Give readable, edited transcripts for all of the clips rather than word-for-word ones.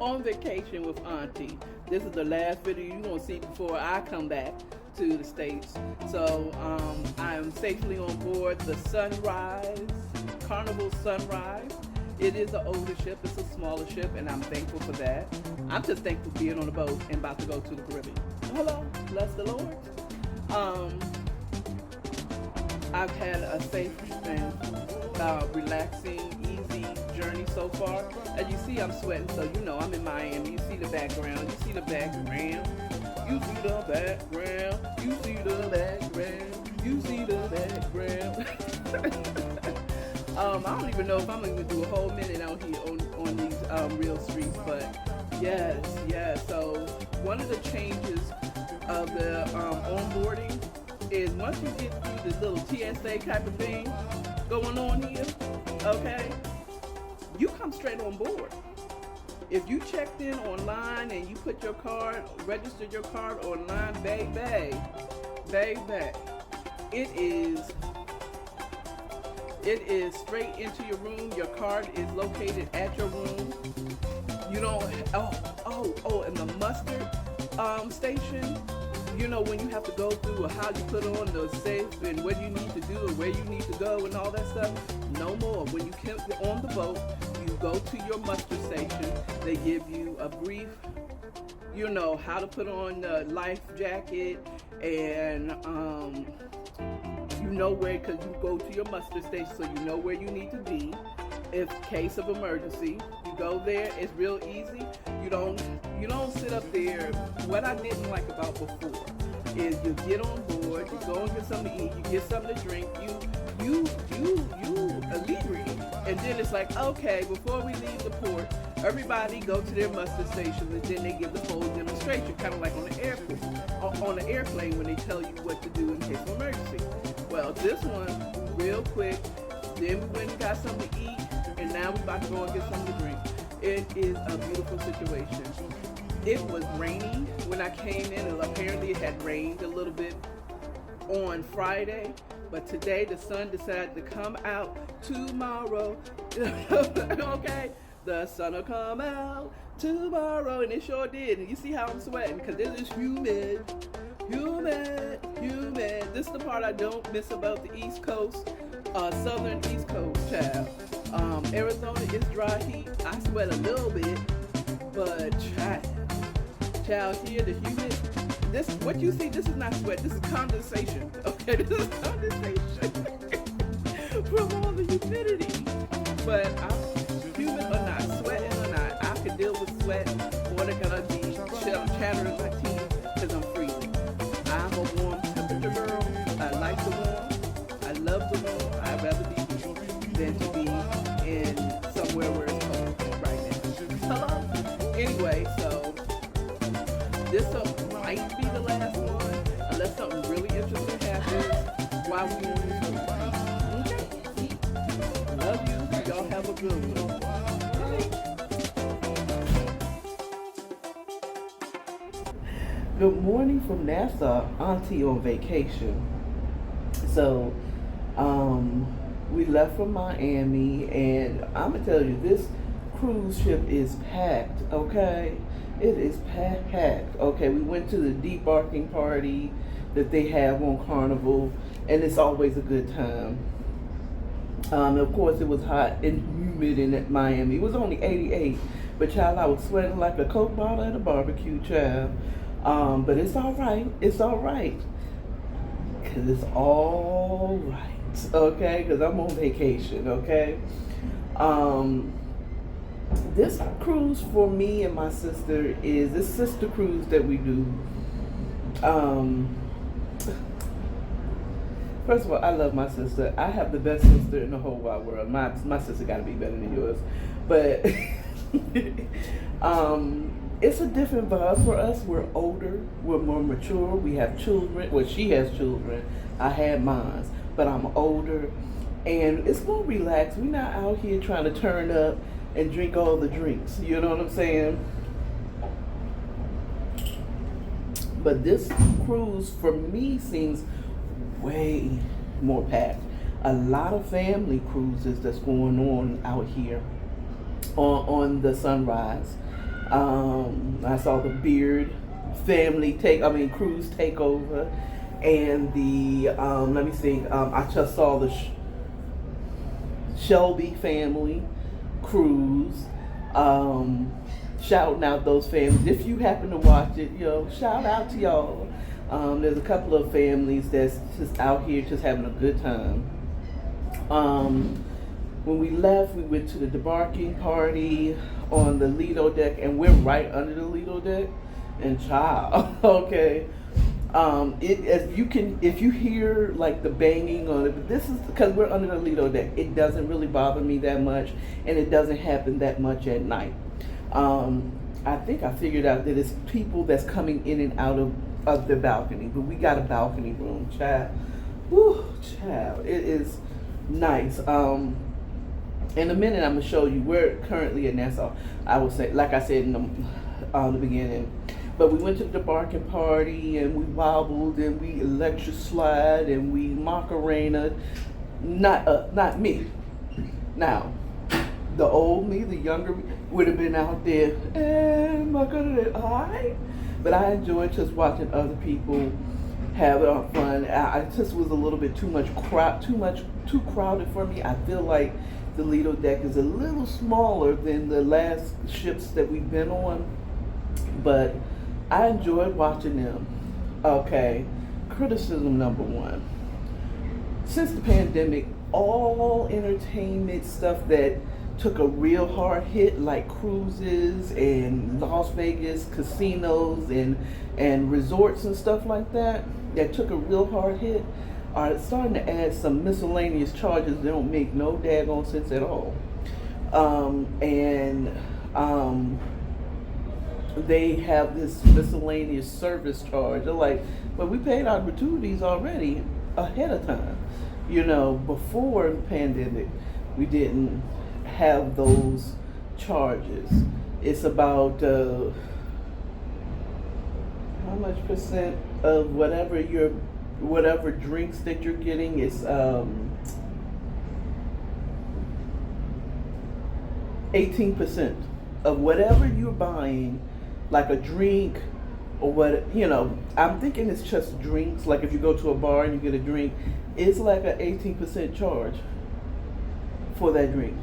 On vacation with Auntie. This is the last video you're going to see before I come back to the States. So I am safely on board the Sunrise, Carnival Sunrise. It is an older ship, it's a smaller ship, and I'm thankful for that. I'm just thankful for being on the boat and about to go to the Caribbean. Hello, bless the Lord. I've had a safe and relaxing, easy journey so far. As you see, I'm sweating, so you know I'm in Miami. You see the background. You see the background. You see the background. You see the background. You see the background. I don't even know if I'm going to do a whole minute out here on these real streets, but yes. So one of the changes of the onboarding is once you get through this little TSA type of thing going on here, okay, you come straight on board. If you checked in online and you put your card, registered your card online, baby, it is straight into your room. Your card is located at your room. You don't, and the mustard station, you know, when you have to go through how you put on the safe and what you need to do and where you need to go and all that stuff, no more. When you come on the boat, you go to your muster station. They give you a brief, you know, how to put on the life jacket, and you know where, because you go to your muster station, so you know where you need to be in case of emergency. You go there, it's real easy. You don't sit up there. What I didn't like about before is you get on board, you go and get something to eat, you get something to drink, you alleviate. And then it's like, okay, before we leave the port, everybody go to their muster stations, and then they give the whole demonstration, kind of like on the airport, on the airplane when they tell you what to do in case of emergency. Well, this one, real quick, then we went and got something to eat, and now we about to go and get something to drink. It is a beautiful situation. It was raining when I came in, and apparently it had rained a little bit on Friday, but today the sun decided to come out tomorrow. Okay, the sun will come out tomorrow, and it sure did. And you see how I'm sweating, because it is humid. This is the part I don't miss about the East Coast, Southern East Coast, child. Arizona is dry heat. I sweat a little bit, but child, here the humid. This, what you see, this is not sweat. This is condensation. Okay, this is condensation from all the humidity. But I'm humid or not, sweating or not, I can deal with sweat, or they're gonna be chattering my teeth because I'm freezing. I'm a warm temperature girl. I like the warm. I love the warm. I'd rather be here than to be in somewhere where it's cold right now. Hello? Anyway, so this might be the last one, unless something really interesting happens while we on this boat. Okay? Love you. Y'all have a good one. Good morning from Nassau, Auntie on vacation. So, we left from Miami, and I'm gonna tell you, this cruise ship is packed, okay? It is packed, okay? We went to the debarking party that they have on Carnival, and it's always a good time. Of course, it was hot and humid in Miami. It was only 88, but child, I was sweating like a Coke bottle at a barbecue, child. But it's all right. It's all right. Because it's all right. Okay? Because I'm on vacation. Okay? This cruise for me and my sister is this sister cruise that we do. Um, First of all, I love my sister. I have the best sister in the whole wide world. My sister got to be better than yours, but it's a different vibe for us. We're older. We're more mature. We have children. Well, she has children. I had mine, but I'm older, and it's more relaxed. We're not out here trying to turn up and drink all the drinks. You know what I'm saying? But this cruise for me seems way more packed. A lot of family cruises that's going on out here on the Sunrise. I saw the Beard family cruise takeover, and the let me see. I just saw the Shelby family cruise. Shouting out those families. If you happen to watch it, shout out to y'all. There's a couple of families that's just out here just having a good time. When we left, we went to the debarking party on the Lido deck, and we're right under the Lido deck. And child, okay. If you hear like the banging on it, but this is because we're under the Lido deck. It doesn't really bother me that much, and it doesn't happen that much at night. I think I figured out that it's people that's coming in and out of the balcony, but we got a balcony room, child. Whew, child, it is nice. In a minute, I'm gonna show you. We're currently in Nassau. I would say, like I said in the beginning, but we went to the debarking party and we wobbled and we electric slide and we Macarena. Not me. Now, the old me, the younger me, would have been out there, alright. But I enjoyed just watching other people have fun. I just was a little bit too crowded for me. I feel like the Lido deck is a little smaller than the last ships that we've been on, but I enjoyed watching them. Okay, criticism number one. Since the pandemic, all entertainment stuff that took a real hard hit, like cruises and Las Vegas casinos and resorts and stuff like that took a real hard hit, are starting to add some miscellaneous charges that don't make no daggone sense at all. They have this miscellaneous service charge. They're like, well, we paid our gratuities already ahead of time. Before the pandemic, we didn't have those charges. It's about how much percent of whatever drinks that you're getting is 18% of whatever you're buying, like a drink or what, I'm thinking it's just drinks. Like if you go to a bar and you get a drink, it's like an 18% charge for that drink.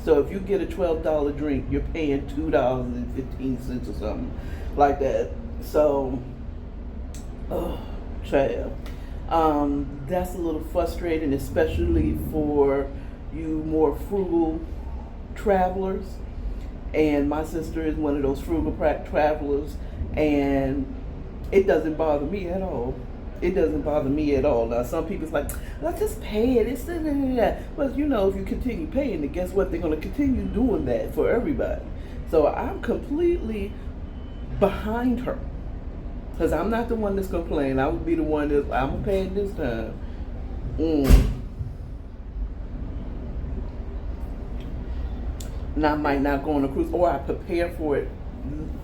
So if you get a $12 drink, you're paying $2.15 or something like that. So, child, that's a little frustrating, especially for you more frugal travelers. And my sister is one of those frugal travelers, and it doesn't bother me at all. It doesn't bother me at all. Now, some people's like, let's just pay it. It's that. But if you continue paying it, guess what? They're going to continue doing that for everybody. So I'm completely behind her, because I'm not the one that's complaining. I would be the one that I'm going to pay it this time. And I might not go on a cruise, or I prepare for it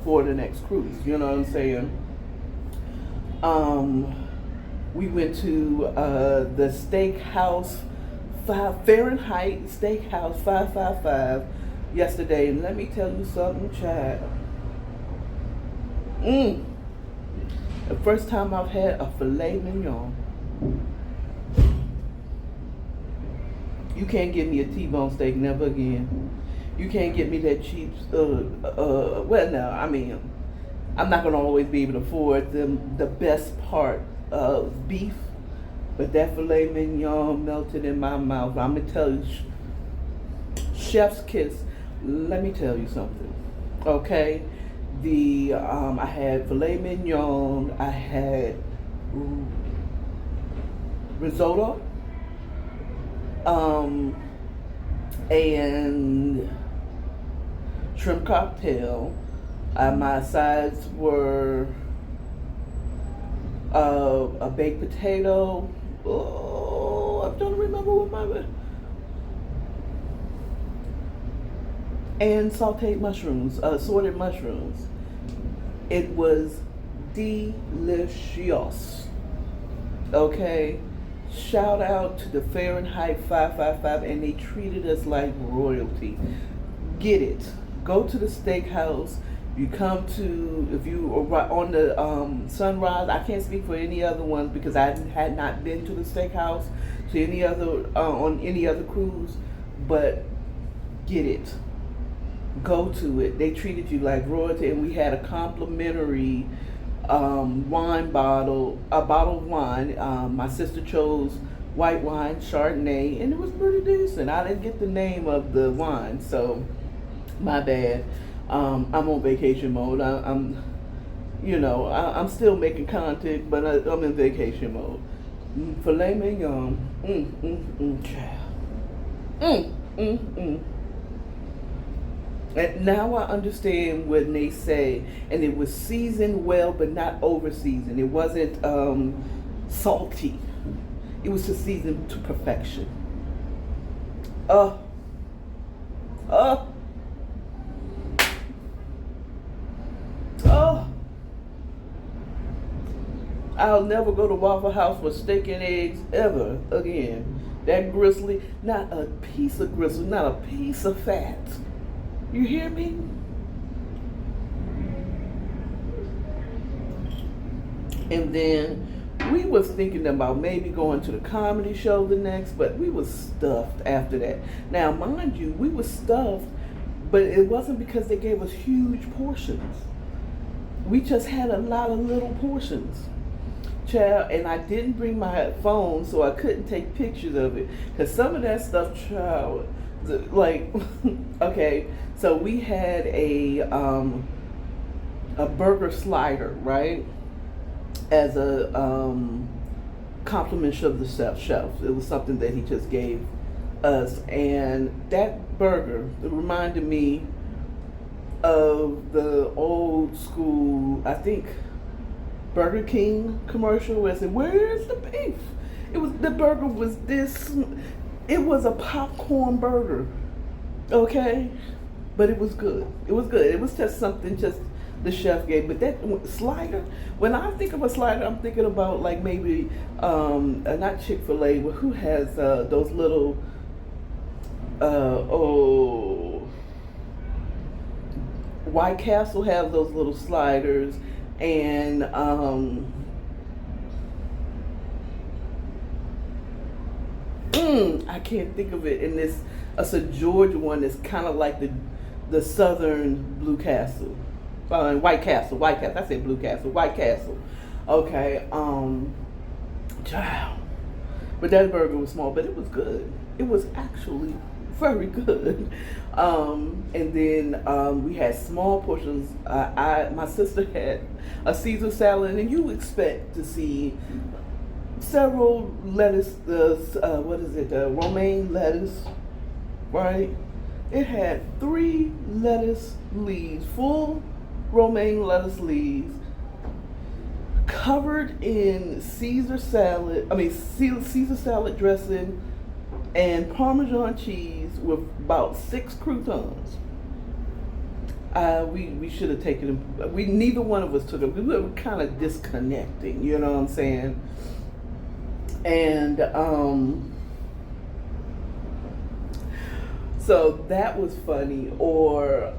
for the next cruise. You know what I'm saying? We went to the Steakhouse Fahrenheit Steakhouse 555 yesterday, and let me tell you something, child. The first time I've had a filet mignon. You can't give me a T-bone steak, never again. You can't get me that cheap, I'm not going to always be able to afford the best part of beef, but that filet mignon melted in my mouth. I'm going to tell you, chef's kiss. Let me tell you something. Okay, the I had filet mignon. I had risotto. Um, and shrimp cocktail. My sides were a baked potato. Oh, I'm trying to remember what my and sautéed mushrooms, assorted mushrooms. It was delicious. Okay, shout out to the Fahrenheit 555, and they treated us like royalty. Get it? Go to the steakhouse. You come to, if you are on the Sunrise. I can't speak for any other ones because I had not been to the steakhouse to any other on any other cruise, but get it. Go to it. They treated you like royalty, and we had a complimentary wine bottle, a bottle of wine. My sister chose white wine, Chardonnay, and it was pretty decent. I didn't get the name of the wine, so my bad. I'm on vacation mode. I'm, I'm still making content, but I'm in vacation mode. Filet mignon, child. And now I understand when they say, and it was seasoned well, but not over seasoned. It wasn't salty. It was just seasoned to perfection. Uh, uh, oh. I'll never go to Waffle House for steak and eggs ever again. That gristly, not a piece of gristle, not a piece of fat. You hear me? And then we was thinking about maybe going to the comedy show the next, but we was stuffed after that. Now, mind you, we was stuffed, but it wasn't because they gave us huge portions. We just had a lot of little portions. Child, and I didn't bring my phone, so I couldn't take pictures of it. Because some of that stuff, child, like, okay, so we had a burger slider, right, as a compliment of the chef. It was something that he just gave us, and that burger reminded me of the old school, I think, Burger King commercial where it said, "Where's the beef?" The burger was this. It was a popcorn burger, okay, but it was good. It was good. It was just something the chef gave. But that slider, when I think of a slider, I'm thinking about like maybe not Chick-fil-A, but who has those little White Castle have those little sliders, and I can't think of it. And it's a Georgia one that's kind of like the Southern Blue Castle, White Castle. I said Blue Castle, White Castle. Okay, child. But that burger was small, but it was good. It was actually very good. And then we had small portions. My sister had a Caesar salad, and you expect to see several lettuce, romaine lettuce, right? It had 3 lettuce leaves, full romaine lettuce leaves, covered in Caesar salad dressing and Parmesan cheese with about 6 croutons. We should have taken them. Neither one of us took them. We were kind of disconnecting, you know what I'm saying? And so that was funny. Or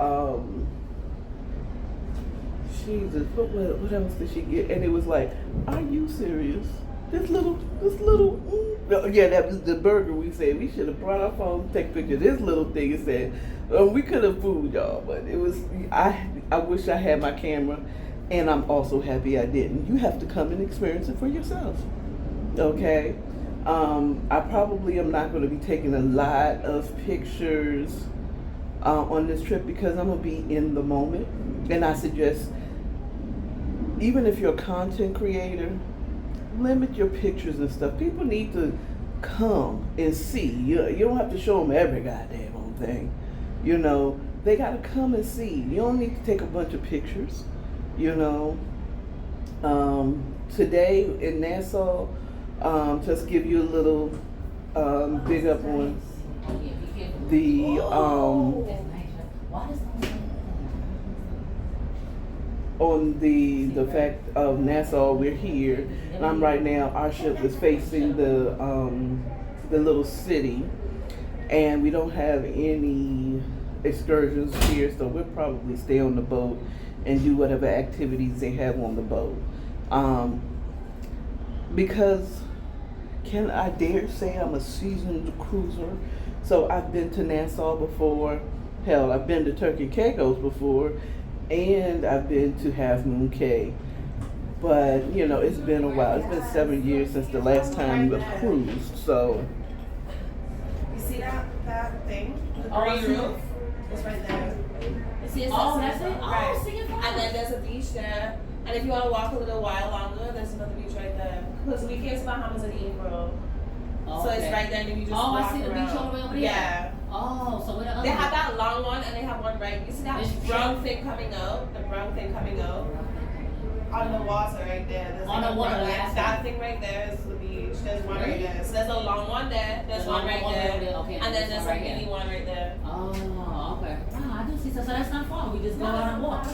Jesus, what else did she get? And it was like, are you serious? This little, yeah, that was the burger. We said we should have brought our phone to take pictures. This little thing, it said, we could have fooled y'all, but it was, I wish I had my camera, and I'm also happy I didn't. You have to come and experience it for yourself, okay? I probably am not going to be taking a lot of pictures on this trip because I'm gonna be in the moment, and I suggest even if you're a content creator, limit your pictures and stuff. People need to come and see. You don't have to show them every goddamn old thing. You know, they got to come and see. You don't need to take a bunch of pictures. You know, today in Nassau, just give you a little big up on the the fact of Nassau. We're here, and I'm right now. Our ship is facing the little city, and we don't have any excursions here, so we'll probably stay on the boat and do whatever activities they have on the boat. Because can I dare say I'm a seasoned cruiser? So I've been to Nassau before. Hell, I've been to Turkey Caicos before, and I've been to Half Moon Cay. But you know, it's been a while. It's been 7 years since the last time we cruised. So you see that thing? The green roof? It's right there. You see it? Oh, that's it? Right. Oh, see it? And then there's a beach there. And if you want to walk a little while longer, there's another beach right there. Because we came to Bahamas in April. Oh, so okay. it's right there, and then you just Oh, walk I see the around. beach all the way over there. Yeah. Oh, so where the other They have one? that long one, and they have one right. You see that brown thing coming out? The brown thing coming out on the water right there. There's On like the water, brown- like that thing right there is the beach. There's one right there. So there's a long one there. There's one right there. Okay, And then there's a right mini one right there. Oh, okay. Wow, I do see. So that's not far. We just go out and walk.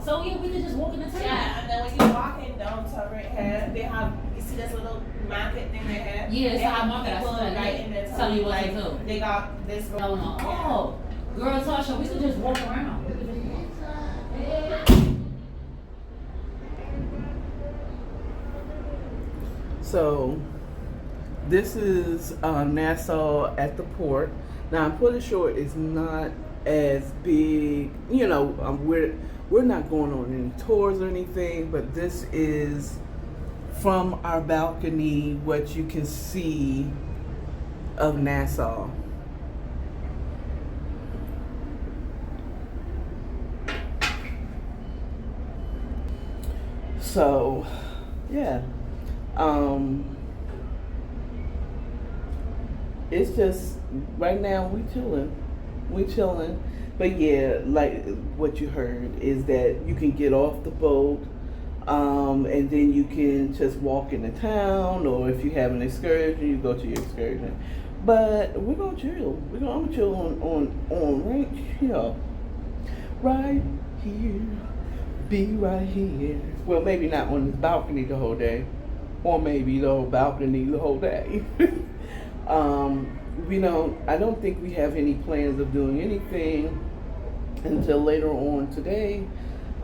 So yeah, we can just walk in the town. Yeah, and then when you're walking downtown right here, they have, you see this little market thing right here? Yeah, it's they a have market. I people saw that. right in there Tell telling you you what to like, do. they got this going Going on. Oh, girl, Tasha, we could just walk around. We could just walk. So this is Nassau at the port. Now I'm pretty sure it's not as big. You know, we're not going on any tours or anything, but this is from our balcony what you can see of Nassau. So, yeah. It's just right now we chilling, but yeah, like what you heard is that you can get off the boat, and then you can just walk into town, or if you have an excursion, you go to your excursion. But we're gonna chill. I'm gonna chill on right here, right here, be right here. Well, maybe not on this balcony the whole day. Or maybe the whole balcony the whole day. I don't think we have any plans of doing anything until later on today.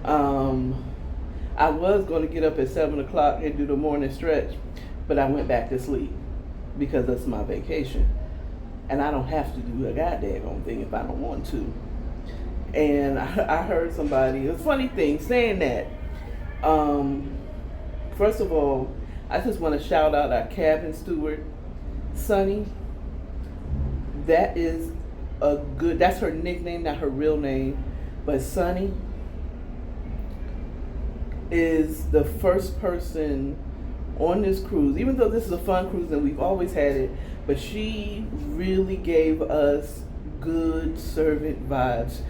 I was going to get up at 7 o'clock and do the morning stretch, but I went back to sleep because that's my vacation. And I don't have to do a goddamn thing if I don't want to. And I heard somebody, it's a funny thing, saying that. First of all, I just want to shout out our cabin steward, Sunny. That's her nickname, not her real name, but Sunny is the first person on this cruise, even though this is a fun cruise and we've always had it, but she really gave us good servant vibes.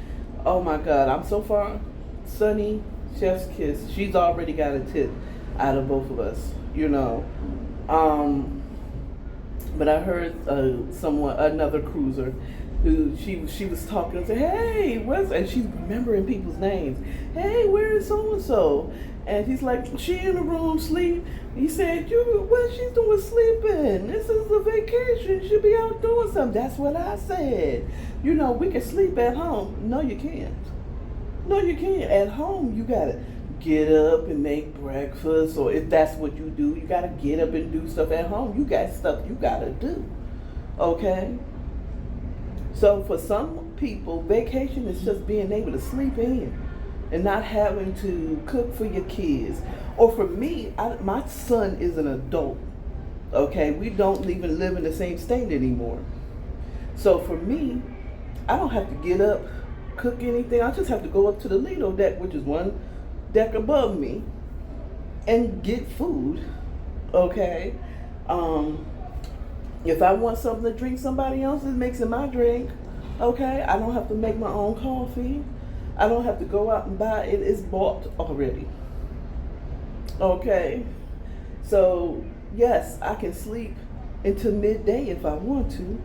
Oh my God, I'm so far, Sunny, chef's kiss. She's already got a tip out of both of us. But I heard another cruiser, who she was talking and said, "Hey, and she's remembering people's names. Hey, where is so and so?" And he's like, "She in the room sleep." He said, "What she's doing sleeping? This is a vacation. She'll be out doing something." That's what I said. We can sleep at home. No, you can't. No, you can't. At home, you gotta get up and make breakfast, or if that's what you do, you gotta get up and do stuff at home. You got stuff you gotta do, okay? So for some people, vacation is just being able to sleep in and not having to cook for your kids. Or for me, my son is an adult, okay? We don't even live in the same state anymore. So for me, I don't have to get up cook anything. I just have to go up to the Lido deck, which is one deck above me, and get food. Okay. If I want something to drink, somebody else is mixing my drink. Okay. I don't have to make my own coffee. I don't have to go out and buy it. It's bought already. Okay. So yes, I can sleep until midday if I want to.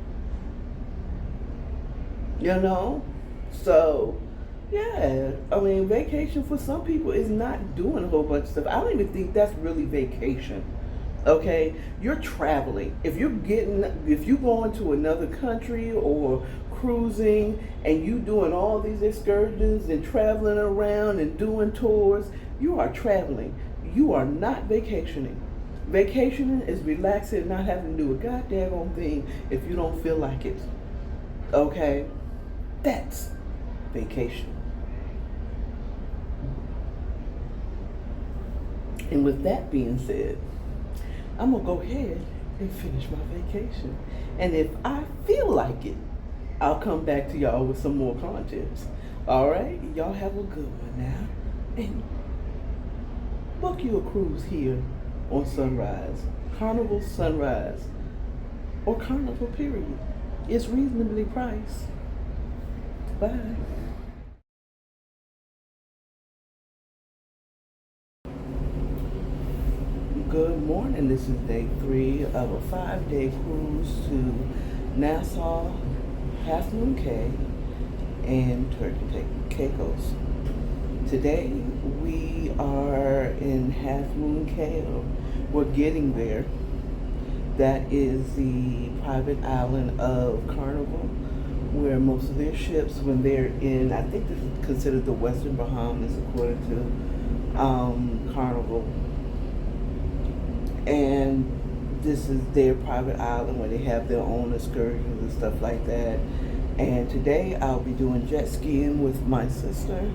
You know? So yeah, I mean, vacation for some people is not doing a whole bunch of stuff. I don't even think that's really vacation. Okay, you're traveling. If you're going to another country or cruising and you doing all these excursions and traveling around and doing tours, you are traveling. You are not vacationing. Vacationing is relaxing and not having to do a goddamn thing if you don't feel like it. Okay, that's vacation. And with that being said, I'm gonna go ahead and finish my vacation. And if I feel like it, I'll come back to y'all with some more content. All right, y'all have a good one now, and book you a cruise here on Sunrise, Carnival Sunrise, or Carnival period. It's reasonably priced. Bye. Good morning. This is day 3 of a 5-day cruise to Nassau, Half Moon Cay, and Turkey Caicos. Today we are in Half Moon Cay. We're getting there. That is the private island of Carnival, where most of their ships, when they're in, I think this is considered the Western Bahamas according to Carnival. And this is their private island where they have their own excursions and stuff like that. And today I'll be doing jet skiing with my sister.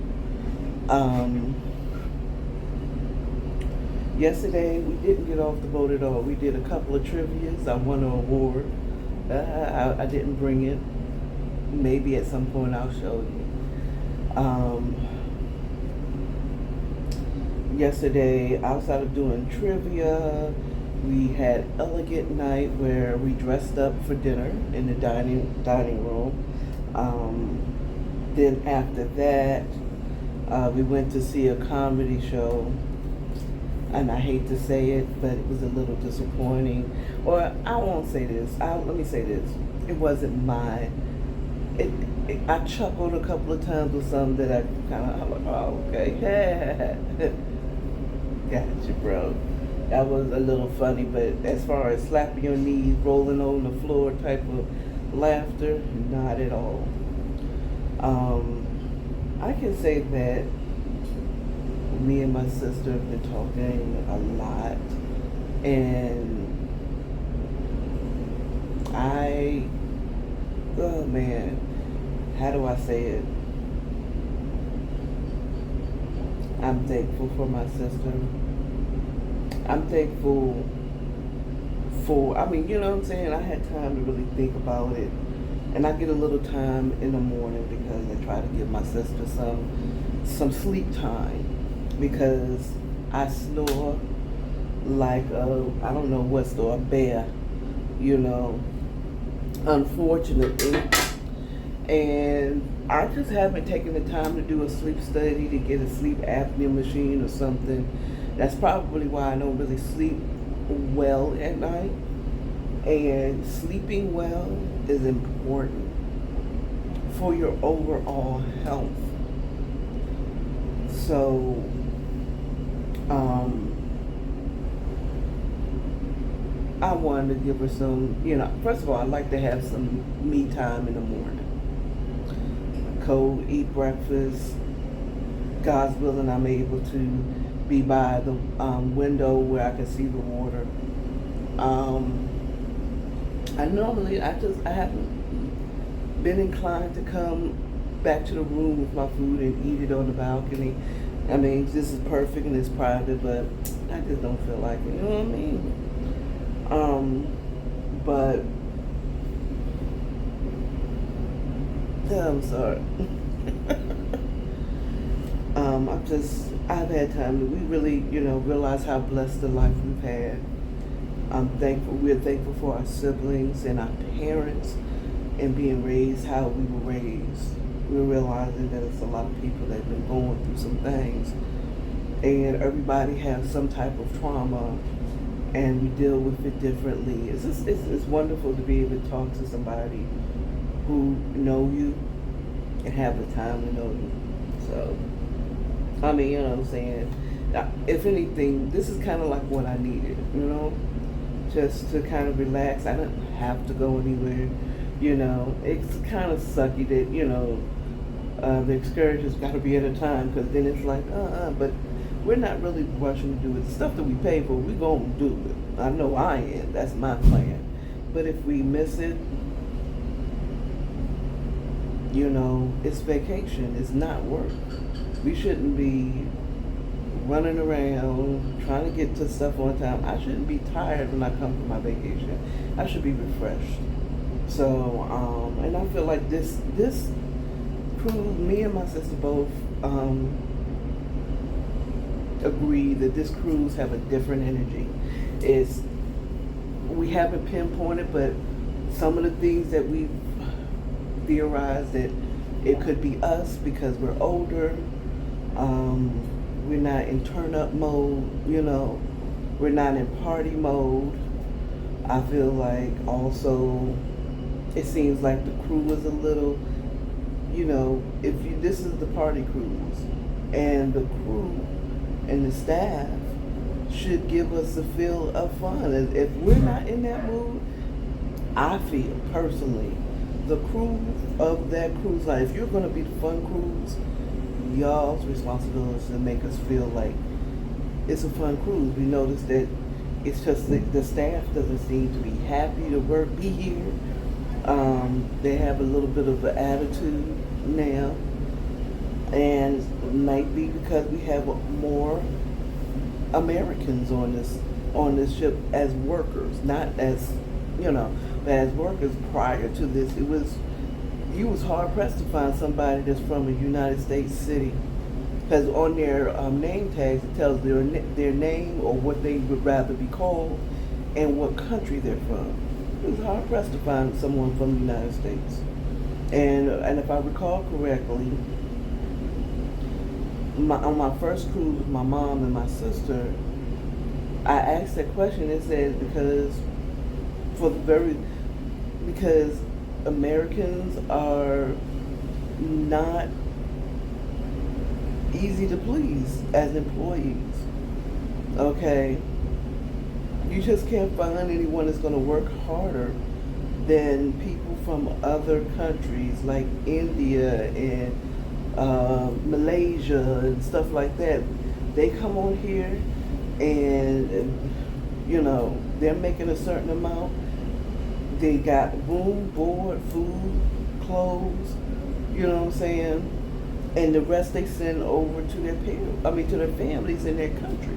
Yesterday we didn't get off the boat at all. We did a couple of trivias. I won an award. I didn't bring it. Maybe at some point I'll show you. Yesterday, outside of doing trivia, we had elegant night where we dressed up for dinner in the dining room. Then after that, we went to see a comedy show, and I hate to say it, but it was a little disappointing. Or I won't say this. Let me say this. It wasn't mine. I chuckled a couple of times with something that I kind of like, oh, okay. Gotcha, bro. That was a little funny, but as far as slapping your knees, rolling on the floor type of laughter, not at all. I can say that me and my sister have been talking a lot, and oh man, how do I say it? I'm thankful for my sister. I'm thankful for, you know what I'm saying? I had time to really think about it. And I get a little time in the morning because I try to give my sister some sleep time. Because I snore like I don't know what snore, a bear, you know, unfortunately. And I just haven't taken the time to do a sleep study, to get a sleep apnea machine or something. That's probably why I don't really sleep well at night. And sleeping well is important for your overall health. So, I wanted to give her some, first of all, I like to have some me time in the morning. Cold, eat breakfast. God's willing, I'm able to be by the window where I can see the water. I haven't been inclined to come back to the room with my food and eat it on the balcony. This is perfect and it's private, but I just don't feel like it, you know what I mean? But I'm sorry. I've had time to, we really, realize how blessed the life we've had. We're thankful for our siblings and our parents and being raised how we were raised. We're realizing that it's a lot of people that have been going through some things, and everybody has some type of trauma, and we deal with it differently. It's wonderful to be able to talk to somebody who know you and have the time to know you. So, I mean, you know what I'm saying? If anything, this is kind of like what I needed, just to kind of relax. I don't have to go anywhere, It's kind of sucky that, the excursion's got to be at a time, because then it's like, but we're not really rushing to do it. The stuff that we pay for, we're going to do it. I know I am. That's my plan. But if we miss it, it's vacation. It's not work. We shouldn't be running around trying to get to stuff on time. I shouldn't be tired when I come from my vacation. I should be refreshed. So, and I feel like this cruise, me and my sister both agree that this cruise have a different energy. We haven't pinpointed, but some of the things that we've theorized that it could be us because we're older. We're not in turn up mode, we're not in party mode. I feel like also it seems like the crew is a little, this is the party cruise, and the crew and the staff should give us a feel of fun. If we're not in that mood, I feel personally, the crew of that cruise line, if you're going to be the fun cruise, y'all's responsibility is to make us feel like it's a fun cruise. We noticed that it's just the staff doesn't seem to be happy to be here. They have a little bit of an attitude now, and it might be because we have more Americans on this ship as workers, not as but as workers. Prior to this, you was hard pressed to find somebody that's from a United States city, because on their name tags it tells their name or what they would rather be called and what country they're from. It was hard pressed to find someone from the United States. And if I recall correctly, on my first cruise with my mom and my sister, I asked that question. It said because Americans are not easy to please as employees. Okay? You just can't find anyone that's going to work harder than people from other countries like India and Malaysia and stuff like that. They come on here and, they're making a certain amount. They got room, board, food, clothes, you know what I'm saying? And the rest they send over to their families in their country.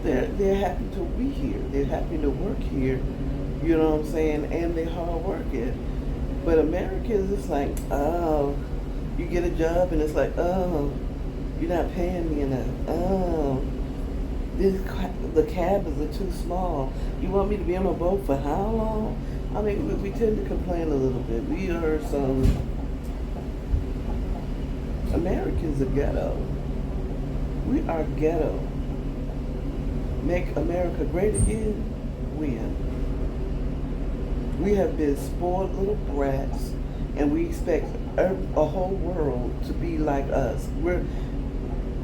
They're happy to be here. They're happy to work here, you know what I'm saying? And they're hard working. But Americans, it's like, oh, you get a job and it's like, oh, you're not paying me enough. Oh, the cabins are too small. You want me to be on a boat for how long? I mean, we tend to complain a little bit. We are some Americans are ghetto. We are ghetto. Make America great again? When? We have been spoiled little brats, and we expect a whole world to be like us.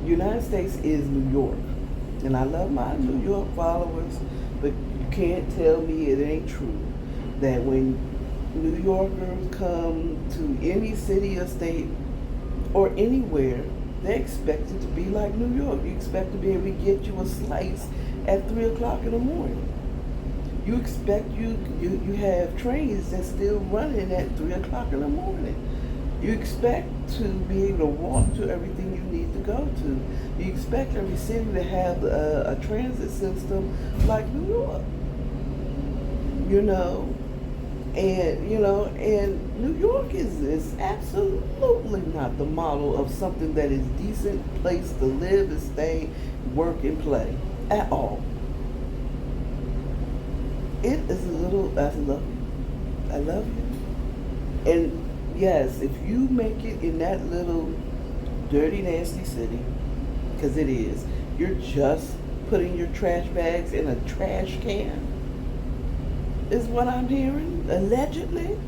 United States is New York, and I love my New York followers, but you can't tell me it ain't true that when New Yorkers come to any city or state or anywhere, they're expected to be like New York. You expect to be able to get you a slice at 3 o'clock in the morning. You expect you have trains that's still running at 3 o'clock in the morning. You expect to be able to walk to everything you need to go to. You expect every city to have a transit system like New York. And and New York is absolutely not the model of something that is decent place to live and stay, work and play at all. It is a little. I love you. I love you. And yes, if you make it in that little dirty, nasty city, because it is, you're just putting your trash bags in a trash can. Is what I'm hearing, allegedly.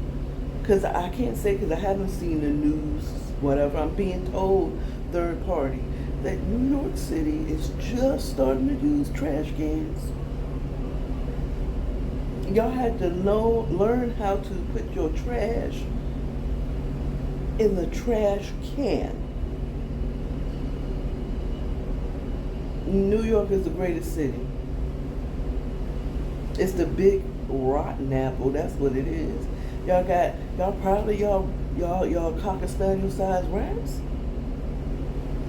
Because I can't say, because I haven't seen the news, whatever. I'm being told, third party, that New York City is just starting to use trash cans. Y'all had to learn how to put your trash in the trash can. New York is the greatest city. It's the big rotten apple. That's what it is. Y'all proud of y'all cocker spaniel sized rats?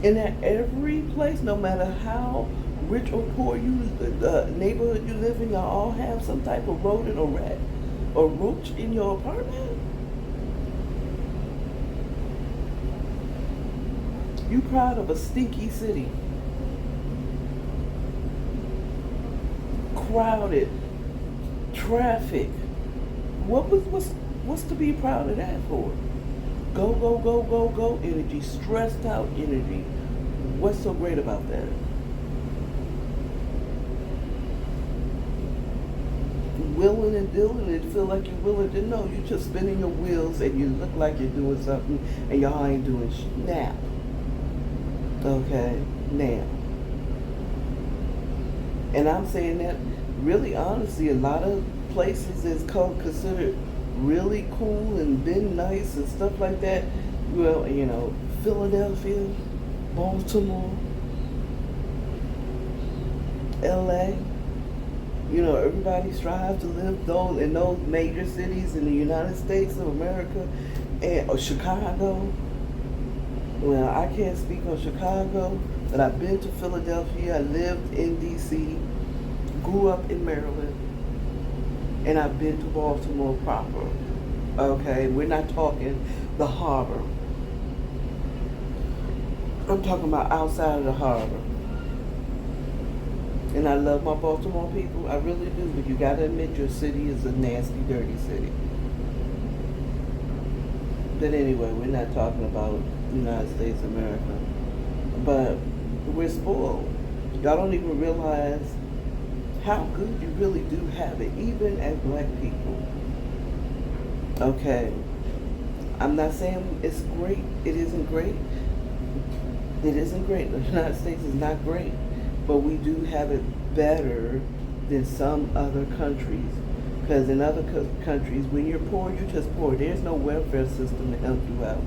And at every place, no matter how rich or poor neighborhood you live in, y'all all have some type of rodent or rat or roach in your apartment. You proud of a stinky city? Crowded, traffic. What's to be proud of that for? Go energy, stressed out energy. What's so great about that? Willing and dealing, it feel like you're willing to know. You just spinning your wheels and you look like you're doing something and y'all ain't doing snap. Okay, now. And I'm saying that really honestly, a lot of places is considered really cool and been nice and stuff like that. Well, Philadelphia, Baltimore, LA. Everybody strives to live in those major cities in the United States of America, or Chicago. Well, I can't speak on Chicago, but I've been to Philadelphia. I lived in DC, grew up in Maryland, and I've been to Baltimore proper. Okay, we're not talking the harbor. I'm talking about outside of the harbor. And I love my Baltimore people, I really do, but you gotta admit your city is a nasty, dirty city. But anyway, we're not talking about the United States of America. But we're spoiled. Y'all don't even realize how good you really do have it, even as black people. Okay. I'm not saying it's great. It isn't great. It isn't great. The United States is not great. But we do have it better than some other countries. Because in other countries, when you're poor, you're just poor. There's no welfare system to help you out.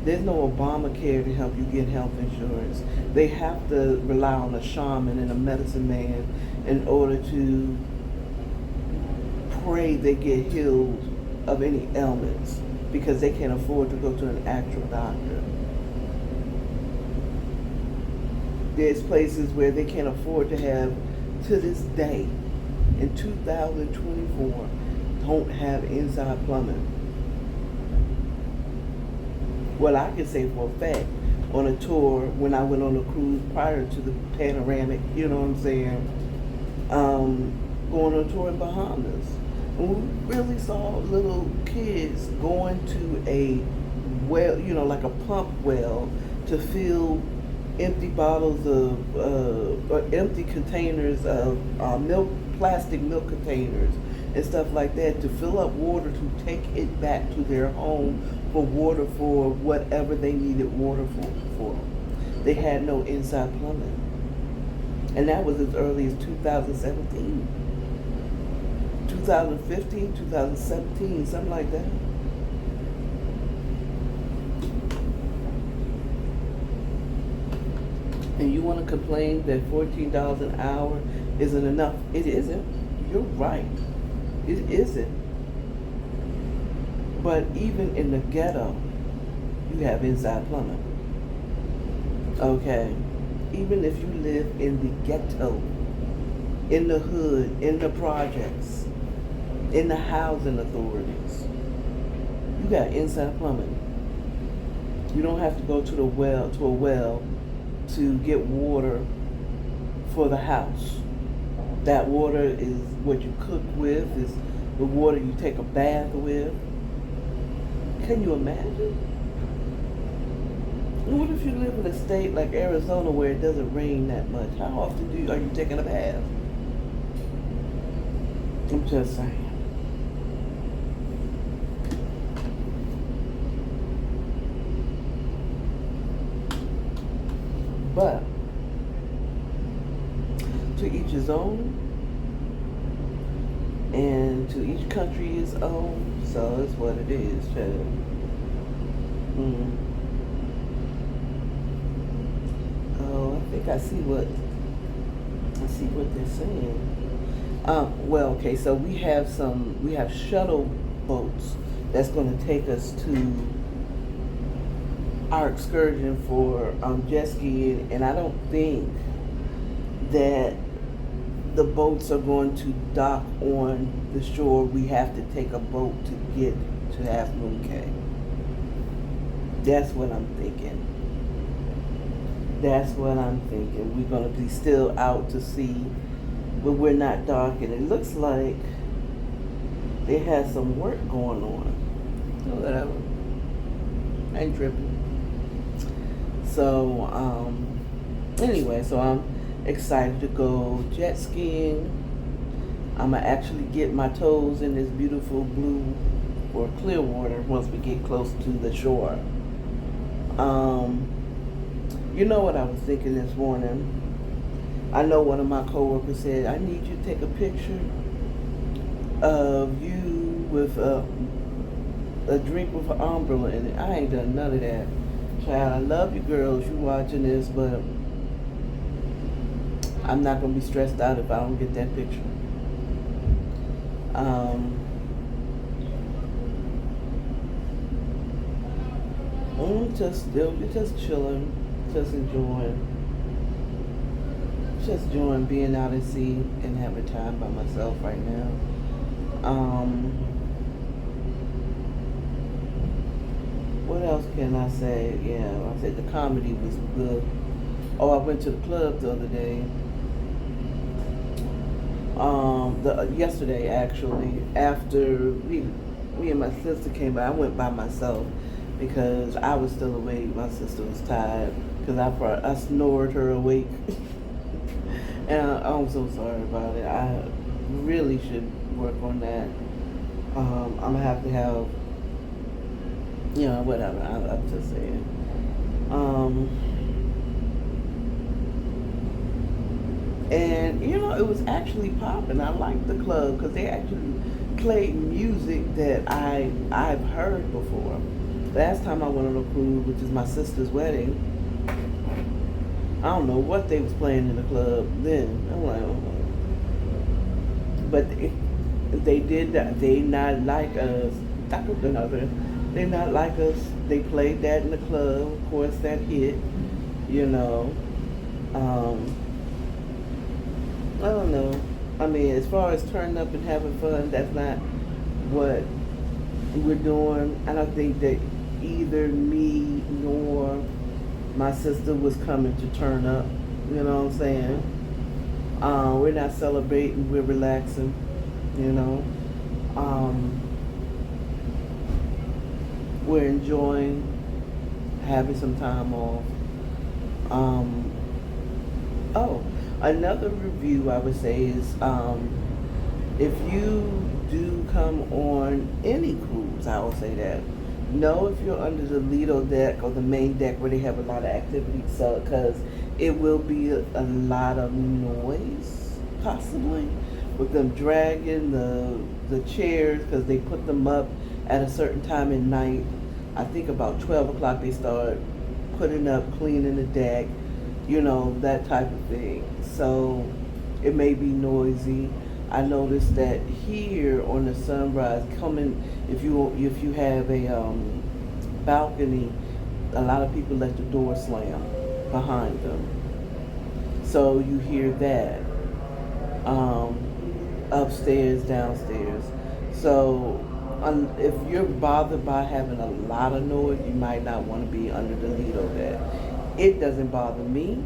There's no Obamacare to help you get health insurance. They have to rely on a shaman and a medicine man in order to pray they get healed of any ailments, because they can't afford to go to an actual doctor. There's places where they can't afford to have, to this day, in 2024, don't have inside plumbing. Well, I can say for a fact, on a tour, when I went on a cruise prior to the panoramic, you know what I'm saying, going on a tour in Bahamas, and we really saw little kids going to a well, like a pump well, to fill empty bottles of, or empty containers of plastic milk containers and stuff like that, to fill up water to take it back to their home for water for whatever they needed water for. They had no inside plumbing. And that was as early as 2017. 2015, 2017, something like that. And you want to complain that $14 an hour isn't enough? It isn't. You're right. It isn't. But even in the ghetto, you have inside plumbing. Okay? Even if you live in the ghetto, in the hood, in the projects, in the housing authorities, you got inside plumbing. You don't have to go to a well to get water for the house. That water is what you cook with, is the water you take a bath with. Can you imagine? And what if you live in a state like Arizona where it doesn't rain that much? How often are you taking a bath? I'm just saying. But to each his own, and to each country his own. So it's what it is, child. Oh, I think I see what they're saying. Well, okay, so we have shuttle boats that's going to take us to our excursion for jet skiing, and I don't think that the boats are going to dock on the shore. We have to take a boat to get to Half Moon Cay. That's what I'm thinking. We're going to be still out to sea, but we're not docking. It looks like they had some work going on. So whatever. I ain't tripping. So, anyway, so I'm excited to go jet skiing. I'm going to actually get my toes in this beautiful blue or clear water once we get close to the shore. You know what I was thinking this morning? I know one of my coworkers said, I need you to take a picture of you with a drink with an umbrella in it. I ain't done none of that. Child, I love you girls, you watching this, but I'm not going to be stressed out if I don't get that picture. Just chilling, just enjoying being out at sea and having time by myself right now. What else can I say? Yeah, I said the comedy was good. Oh, I went to the club the other day. Yesterday actually, after me and my sister came by, I went by myself because I was still awake. My sister was tired because I snored her awake, and I'm so sorry about it. I really should work on that. I'm gonna have to have, whatever. I'm just saying. And it was actually popping. I liked the club because they actually played music that I've heard before. Last time I went on a cruise, which is my sister's wedding, I don't know what they was playing in the club then. I'm like, oh. But they did that. They not like us. They not like us. They played that in the club. Of course, that hit. I don't know. I mean, as far as turning up and having fun, that's not what we're doing. I don't think that either me nor my sister was coming to turn up. You know what I'm saying? We're not celebrating. We're relaxing. We're enjoying having some time off. Another review I would say is if you do come on any cruise, I will say that. Know if you're under the Lido deck or the main deck where they have a lot of activities, because it will be a lot of noise, possibly, with them dragging the chairs because they put them up at a certain time at night. I think about 12 o'clock they start putting up, cleaning the deck, that type of thing. So it may be noisy. I noticed that here on the Sunrise, if you have a balcony, a lot of people let the door slam behind them. So you hear that upstairs, downstairs. So, if you're bothered by having a lot of noise, you might not want to be under the needle that. It doesn't bother me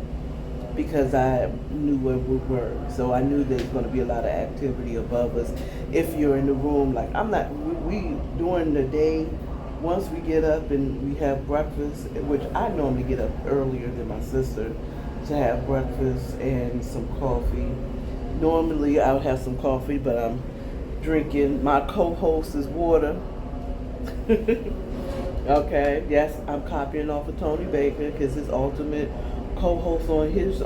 because I knew where we were. So I knew there's going to be a lot of activity above us. If you're in the room, like I'm not, we during the day, once we get up and we have breakfast, which I normally get up earlier than my sister to have breakfast and some coffee. Normally I'll have some coffee, but I'm drinking my co-host's water. Okay, yes, I'm copying off of Tony Baker because his ultimate co-host on his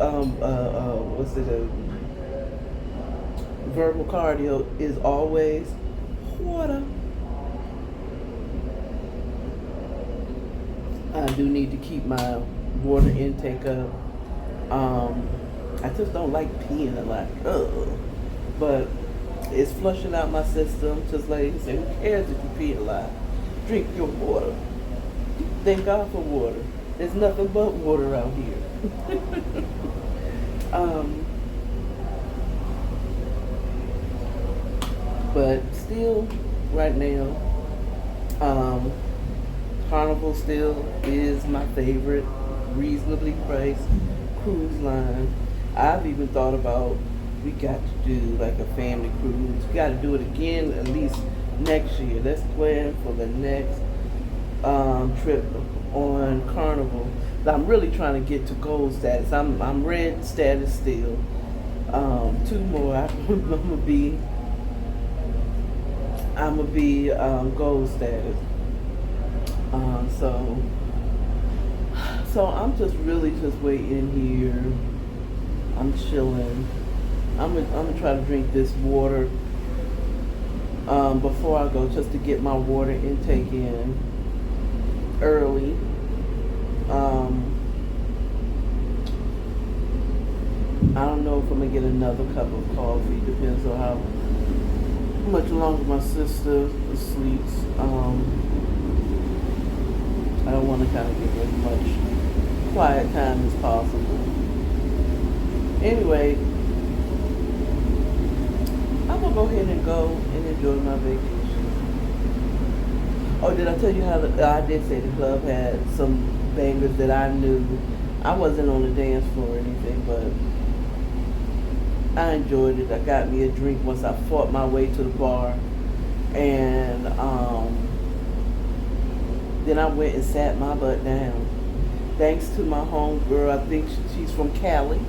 verbal cardio is always water. I do need to keep my water intake up. I just don't like peeing a lot. But it's flushing out my system. Just like he said, who cares if you pee a lot? Drink your water. Thank God for water. There's nothing but water out here. But still, right now, Carnival still is my favorite reasonably priced cruise line. I've even thought about we got to do like a family cruise. We got to do it again at least next year. Let's plan for the next trip on Carnival. But I'm really trying to get to gold status. I'm red status still. 2 more. I'm gonna be gold status. So I'm just really just waiting here. I'm chilling. I'm gonna try to drink this water before I go, just to get my water intake in early. I don't know if I'm gonna get another cup of coffee. Depends on how much longer my sister sleeps. I don't want to kind of give her as much quiet time as possible. Anyway, I'm gonna go ahead and go and enjoy my vacation. Oh, did I tell you how I did say the club had some bangers that I knew. I wasn't on the dance floor or anything, but I enjoyed it. I got me a drink once I fought my way to the bar, and then I went and sat my butt down. Thanks to my homegirl, I think she's from Cali.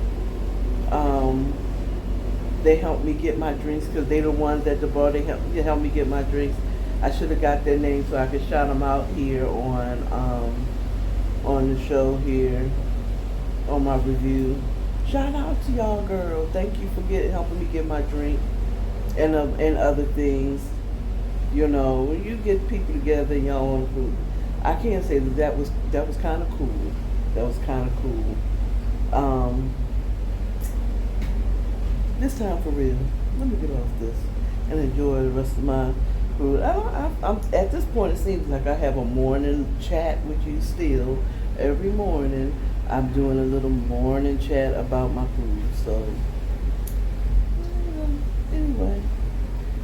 They helped me get my drinks because they're the ones at the bar. They helped me get my drinks. I should have got their names so I could shout them out here on the show here on my review. Shout out to y'all, girl. Thank you for helping me get my drink and other things. You know, when you get people together in your own group, I can't say that was kind of cool. That was kind of cool. This time for real, let me get off this and enjoy the rest of my cruise. I'm at this point. It seems like I have a morning chat with you still every morning. I'm doing a little morning chat about my cruise. So anyway,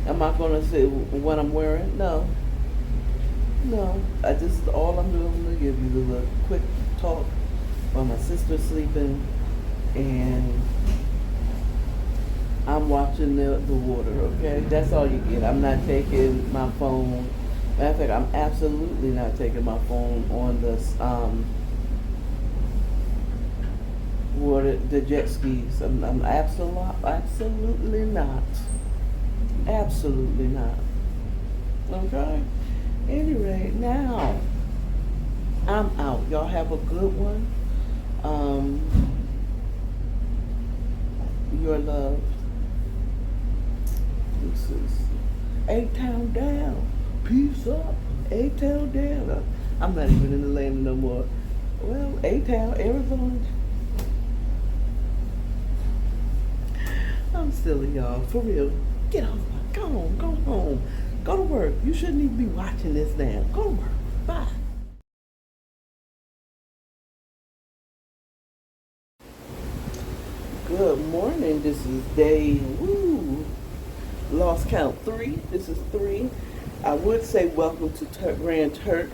am I gonna say what I'm wearing? No. I just all I'm doing is give you the little quick talk while my sister's sleeping, and I'm watching the water. Okay, that's all you get. I'm not taking my phone. Matter of fact, I'm absolutely not taking my phone on this water, the jet skis. I'm absolutely not. Absolutely not. Okay. Anyway, now I'm out. Y'all have a good one. You're loved. This is A-Town down. Peace up. A-Town down. I'm not even in the lane no more. Well, A-Town, Arizona. I'm silly, y'all. For real. Get off. Go on. Go home. Go to work. You shouldn't even be watching this now. Go to work. Bye. Good morning. This is day 2 lost count 3. This is 3. I would say welcome to Grand Turk,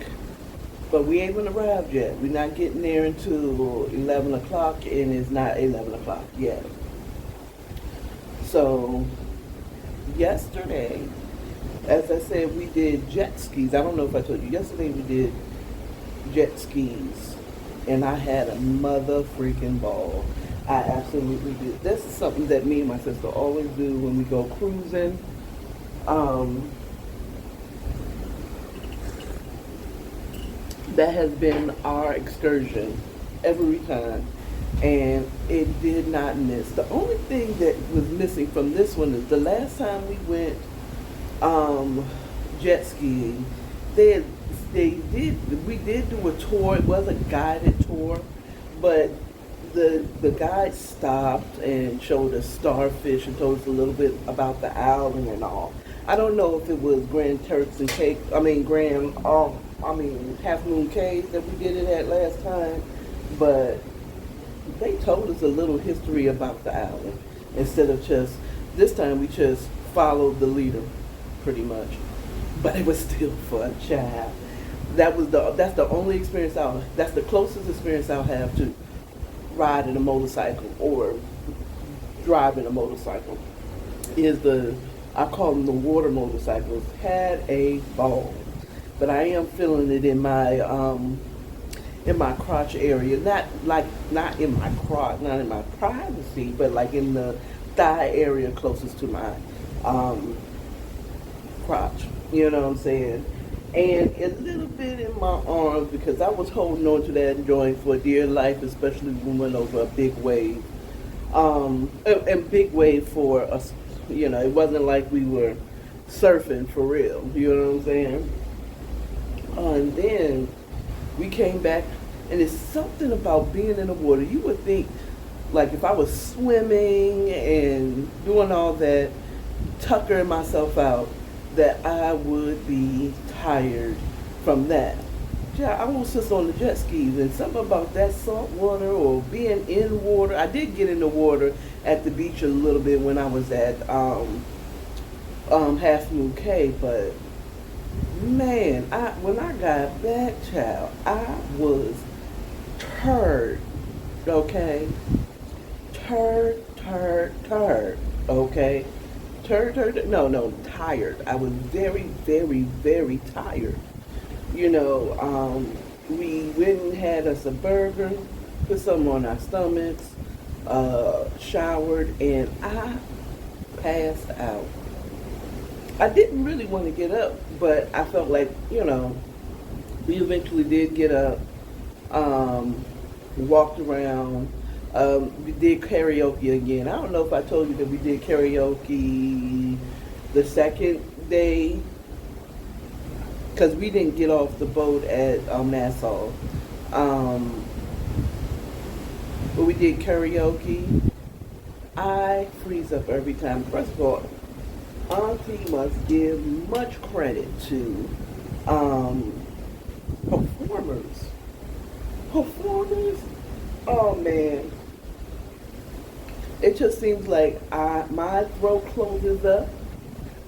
but we ain't even arrived yet. We're not getting there until 11 o'clock, and it's not 11 o'clock yet. So, yesterday, as I said, we did jet skis. I don't know if I told you. Yesterday we did jet skis, and I had a mother freaking ball. I absolutely did. This is something that me and my sister always do when we go cruising. That has been our excursion every time, and it did not miss. The only thing that was missing from this one is the last time we went jet skiing, we did do a tour. It was a guided tour, but the guide stopped and showed us starfish and told us a little bit about the island and all. I don't know if it was Half Moon Cave that we did it at last time, but they told us a little history about the island instead of this time we just followed the leader pretty much. But it was still fun, child. That's the only experience that's the closest experience I'll have to riding a motorcycle or driving a motorcycle is I call them the water motorcycles. Had a ball. But I am feeling it in my crotch area, not in my crotch, not in my privacy, but like in the thigh area closest to my crotch. You know what I'm saying? And a little bit in my arms because I was holding on to that joint for dear life, especially when we went over a big wave. And big wave for us, you know, it wasn't like we were surfing for real. You know what I'm saying? And then we came back, and it's something about being in the water. You would think, like, if I was swimming and doing all that, tuckering myself out, that I would be tired from that. Yeah, I was just on the jet skis, and something about that salt water or being in water. I did get in the water at the beach a little bit when I was at Half Moon Cave, but man, when I got back, child, I was turd, okay? Turd, okay? No, tired. I was very, very, very tired. You know, we went and had us a burger, put something on our stomachs, showered, and I passed out. I didn't really want to get up, but I felt like, you know, we eventually did get up, walked around, we did karaoke again. I don't know if I told you that we did karaoke the second day, because we didn't get off the boat at Nassau. But we did karaoke. I freeze up every time. First of all, Auntie must give much credit to performers. Oh man. It just seems like my throat closes up,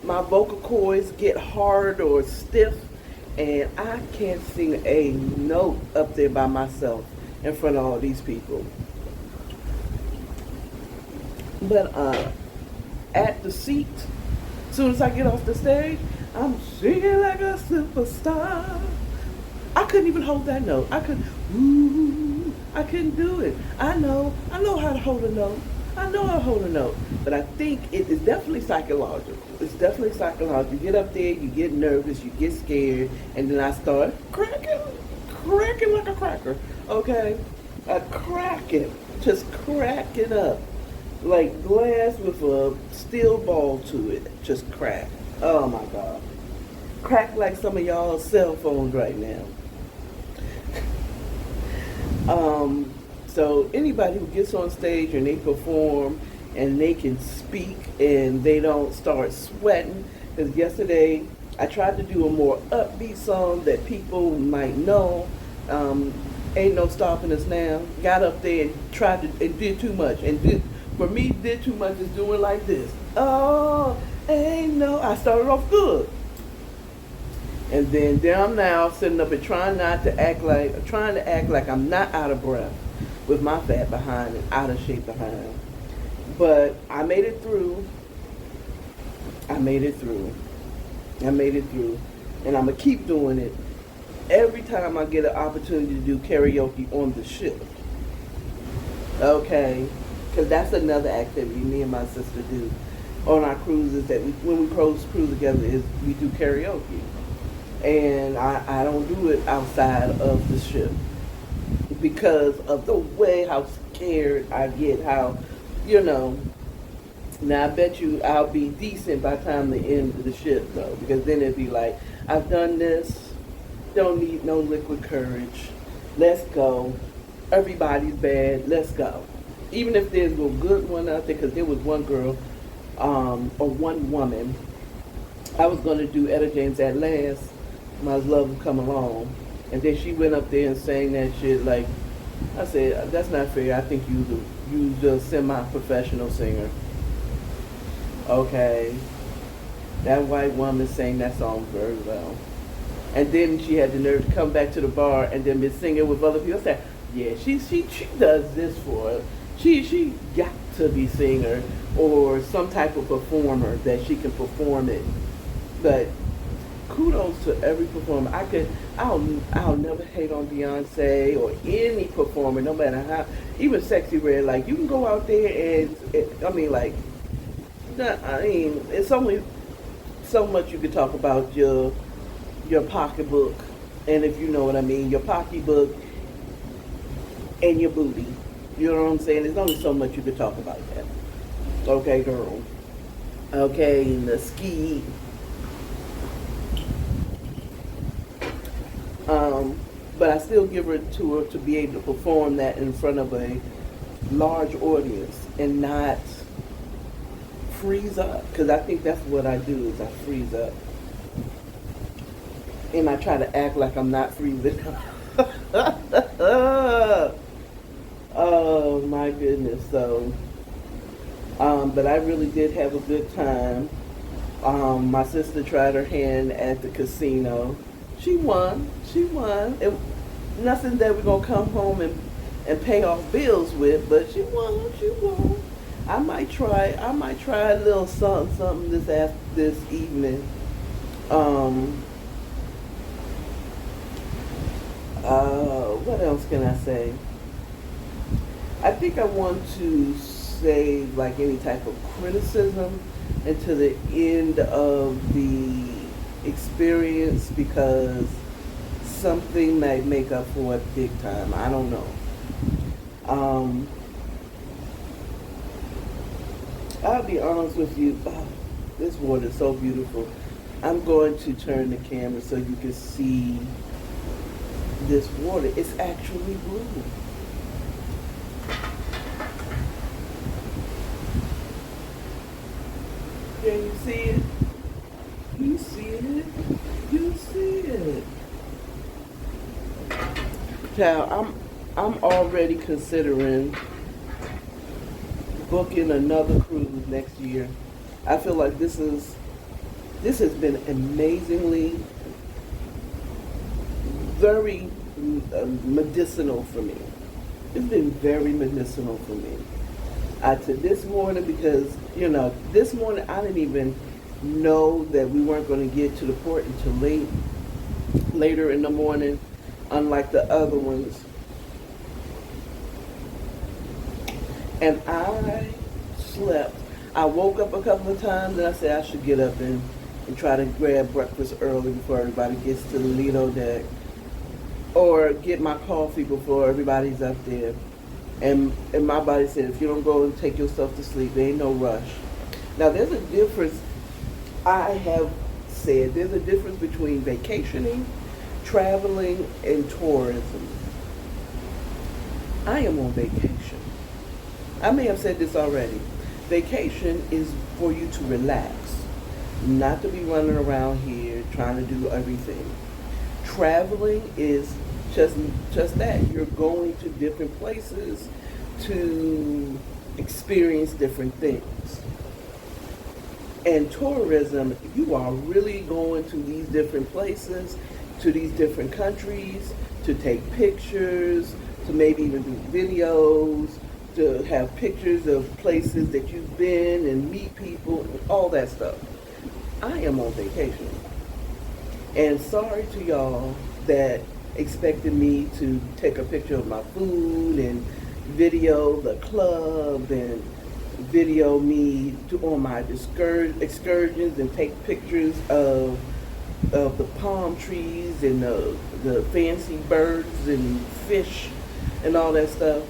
my vocal cords get hard or stiff, and I can't sing a note up there by myself in front of all these people. But at the seat, as soon as I get off the stage, I'm singing like a superstar. I couldn't even hold that note. I couldn't do it. I know how to hold a note. But I think it is definitely psychological. It's definitely psychological. You get up there, you get nervous, you get scared, and then I start cracking like a cracker, okay? Just cracking up. Like glass with a steel ball to it, just crack. Oh my God. Crack like some of y'all's cell phones right now. So anybody who gets on stage and they perform and they can speak and they don't start sweating, because yesterday I tried to do a more upbeat song that people might know. Ain't No Stopping Us Now. Got up there and tried to and did too much. And did too much is doing like this. Oh, Ain't no, I started off good. And then there I'm now sitting up and trying to act like I'm not out of breath with my fat behind and out of shape behind. But I made it through. I made it through. And I'm going to keep doing it every time I get an opportunity to do karaoke on the ship. Okay? Because that's another activity me and my sister do on our cruises that when we cruise together is we do karaoke. And I don't do it outside of the ship because of the way how scared I get, how, now I bet you I'll be decent by the time the end of the ship though, because then it'd be like, I've done this, don't need no liquid courage, let's go, everybody's bad, let's go. Even if there's a good one out there, because there was one girl, or one woman, I was going to do Etta James At Last, My Love Will Come Along, and then she went up there and sang that shit like, I said, that's not fair, I think you the semi-professional singer. Okay, that white woman sang that song very well. And then she had the nerve to come back to the bar and then be singing with other people. I said, yeah, she does this for us. She got to be singer or some type of performer that she can perform it. But kudos to every performer. I'll never hate on Beyonce or any performer, no matter how, even Sexy Red. Like, you can go out there and it's only so much you can talk about your pocketbook, and if you know what I mean, your pocketbook and your booty. You know what I'm saying? There's only so much you can talk about that. Okay, girl. Okay, and the ski. But I still give her to her to be able to perform that in front of a large audience and not freeze up, because I think that's what I do is I freeze up and I try to act like I'm not freezing. Oh my goodness. So but I really did have a good time. My sister tried her hand at the casino. She won. It, nothing that we're gonna come home and pay off bills with, but she won. I might try a little something this evening. What else can I say? I think I want to save like any type of criticism until the end of the experience, because something might make up for it big time. I don't know. I'll be honest with you. Oh, this water is so beautiful. I'm going to turn the camera so you can see this water. It's actually blue. Can you see it? You see it? You see it? Child, I'm already considering booking another cruise next year. I feel like this has been amazingly very medicinal for me. It's been very medicinal for me. To this morning, because this morning I didn't even know that we weren't going to get to the port until later in the morning, unlike the other ones. And I slept. I woke up a couple of times and I said I should get up and try to grab breakfast early before everybody gets to the Lido deck, or get my coffee before everybody's up there. And my body said, if you don't go and take yourself to sleep, there ain't no rush. Now there's a difference. I have said there's a difference between vacationing, traveling, and tourism. I am on vacation. I may have said this already. Vacation is for you to relax, not to be running around here trying to do everything. Traveling is just that. You're going to different places to experience different things. And tourism, you are really going to these different places, to these different countries, to take pictures, to maybe even do videos, to have pictures of places that you've been and meet people, all that stuff. I am on vacation. And sorry to y'all that expected me to take a picture of my food and video the club and video me on my excursions and take pictures of the palm trees and the fancy birds and fish and all that stuff,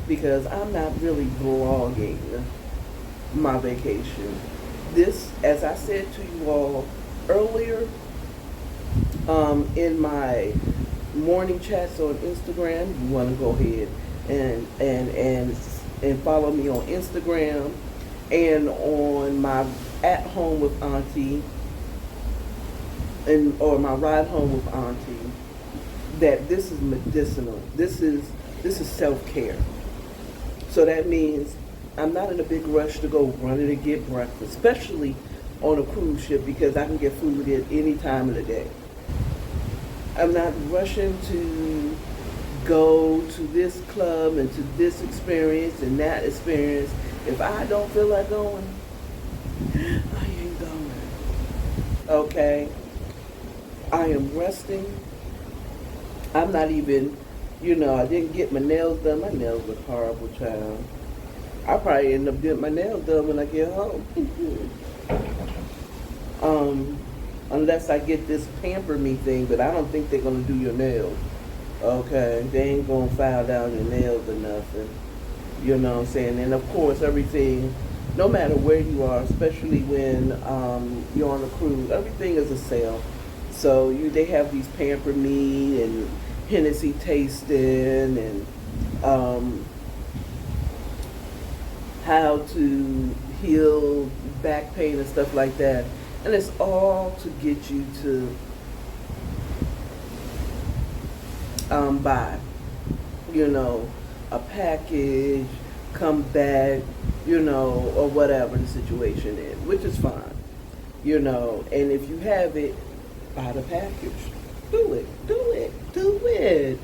because I'm not really vlogging my vacation. This, as I said to you all earlier, in my morning chats on Instagram, you want to go ahead and follow me on Instagram and on my At Home with Auntie or my Ride Home with Auntie, that this is medicinal. This is self-care. So that means I'm not in a big rush to go running to get breakfast, especially on a cruise ship, because I can get food at any time of the day. I'm not rushing to go to this club and to this experience and that experience. If I don't feel like going, I ain't going. Okay? I am resting. I'm not even, I didn't get my nails done. My nails look horrible, child. I'll probably end up getting my nails done when I get home. Unless I get this pamper me thing, but I don't think they're gonna do your nails. Okay, they ain't gonna file down your nails or nothing. You know what I'm saying? And of course, everything, no matter where you are, especially when you're on a cruise, everything is a sale. So they have these pamper me and Hennessy tasting and how to heal back pain and stuff like that. And it's all to get you to buy, a package, come back, or whatever the situation is, which is fine, and if you have it, buy the package. Do it.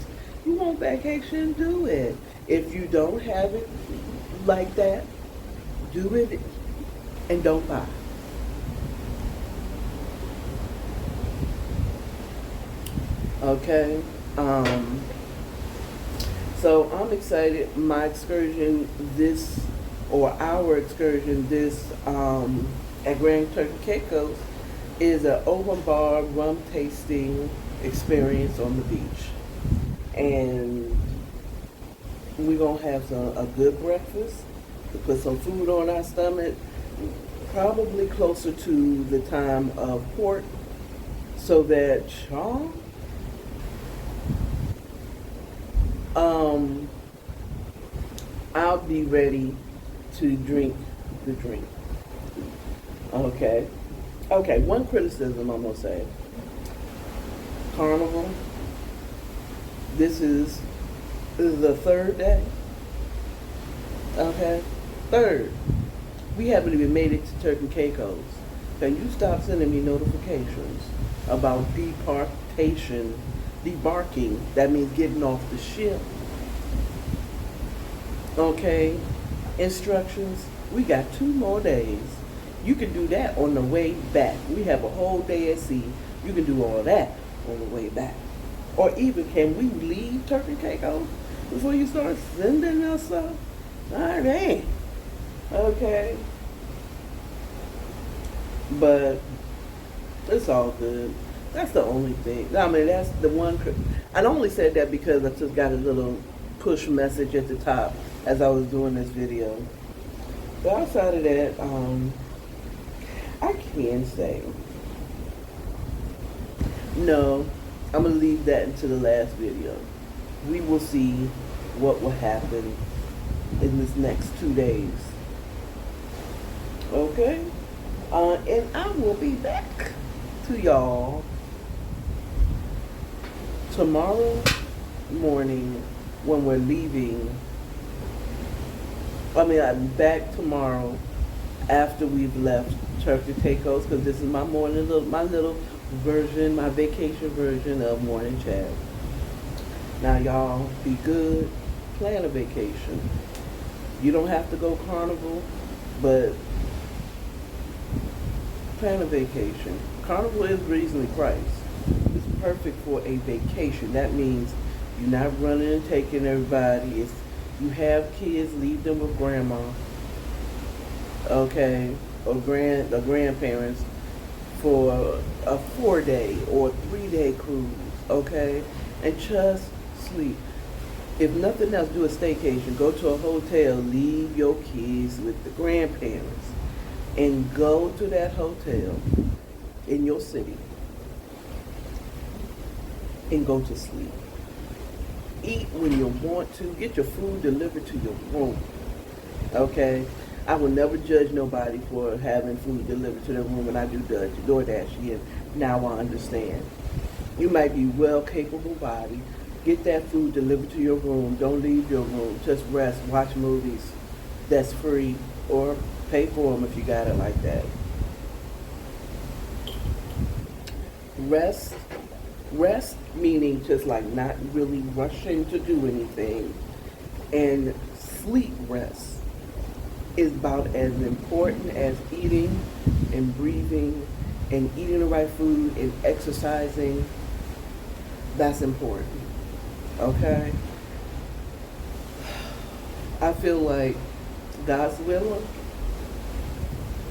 You want vacation, do it. If you don't have it like that, do it and don't buy. Okay? So I'm excited. My excursion our excursion at Grand Turkey Caicos is an open bar rum tasting experience on the beach. And we're going to have a good breakfast, to put some food on our stomach, probably closer to the time of port, so that y'all, I'll be ready to drink the drink. Okay, one criticism I'm going to say. Carnival, this is the third day. Okay, third. We haven't even made it to Turkey Caicos. Can you stop sending me notifications about debarking? That means getting off the ship. Okay, instructions. We got 2 more days. You can do that on the way back. We have a whole day at sea. You can do all that on the way back. Or even, can we leave Turkey Caicos before you start sending us stuff? All right. Okay. But it's all good. That's the only thing. I mean, that's the one. I only said that because I just got a little push message at the top as I was doing this video. But outside of that, I can say, no, I'm going to leave that until the last video. We will see what will happen in this next 2 days. Okay? And I will be back to y'all tomorrow morning when we're leaving. I'm back tomorrow after we've left Turkey Tacos, because this is my my little version, my vacation version of morning chat. Now y'all be good, plan a vacation. You don't have to go carnival, but plan a vacation. Carnival is reasonably priced. It's perfect for a vacation. That means you're not running and taking everybody. If you have kids, leave them with grandma, okay, or grandparents for a 4-day or 3-day cruise, okay, and just sleep. If nothing else, do a staycation. Go to a hotel. Leave your kids with the grandparents, and go to that hotel in your city and go to sleep. Eat when you want to. Get your food delivered to your room. Okay? I will never judge nobody for having food delivered to their room, and I do DoorDash. And now I understand. You might be well capable body. Get that food delivered to your room. Don't leave your room. Just rest. Watch movies. That's free, or pay for them if you got it like that. Rest meaning just like not really rushing to do anything. And sleep rest is about as important as eating and breathing and eating the right food and exercising. That's important. Okay? I feel like God's willing,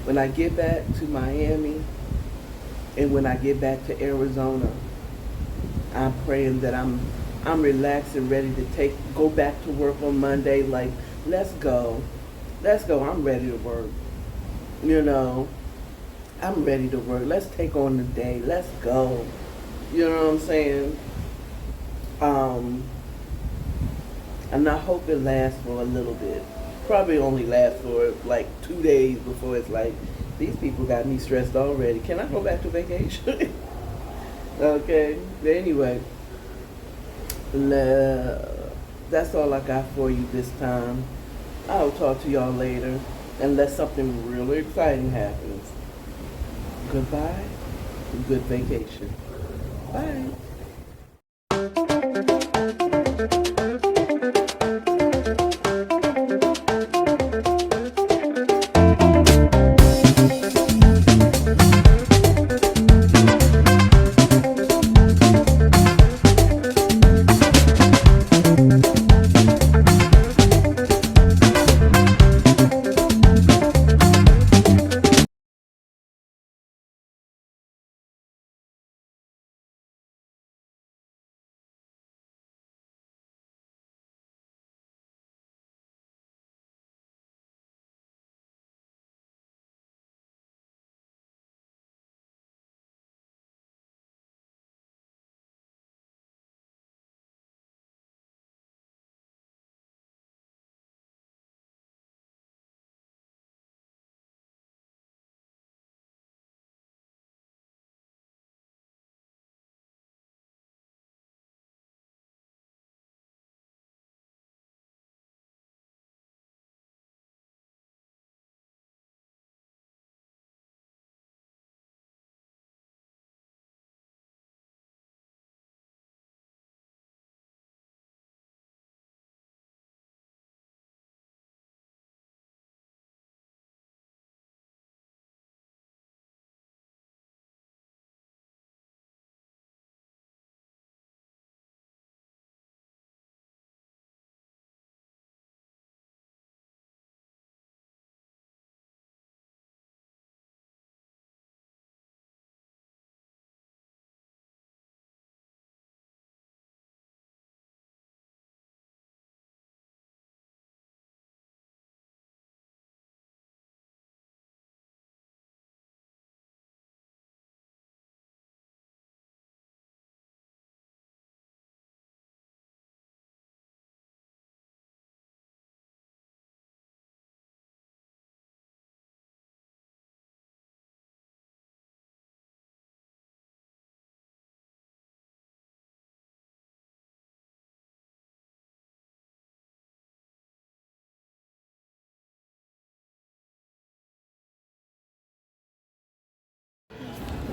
when I get back to Miami and when I get back to Arizona, I'm praying that I'm relaxed and ready to go back to work on Monday. Like, let's go. I'm ready to work. You know, I'm ready to work. Let's take on the day. Let's go. You know what I'm saying? And I hope it lasts for a little bit. Probably only lasts for like 2 days before it's like, these people got me stressed already. Can I go back to vacation? Okay. But anyway, that's all I got for you this time. I'll talk to y'all later unless something really exciting happens. Goodbye. Good vacation. Bye.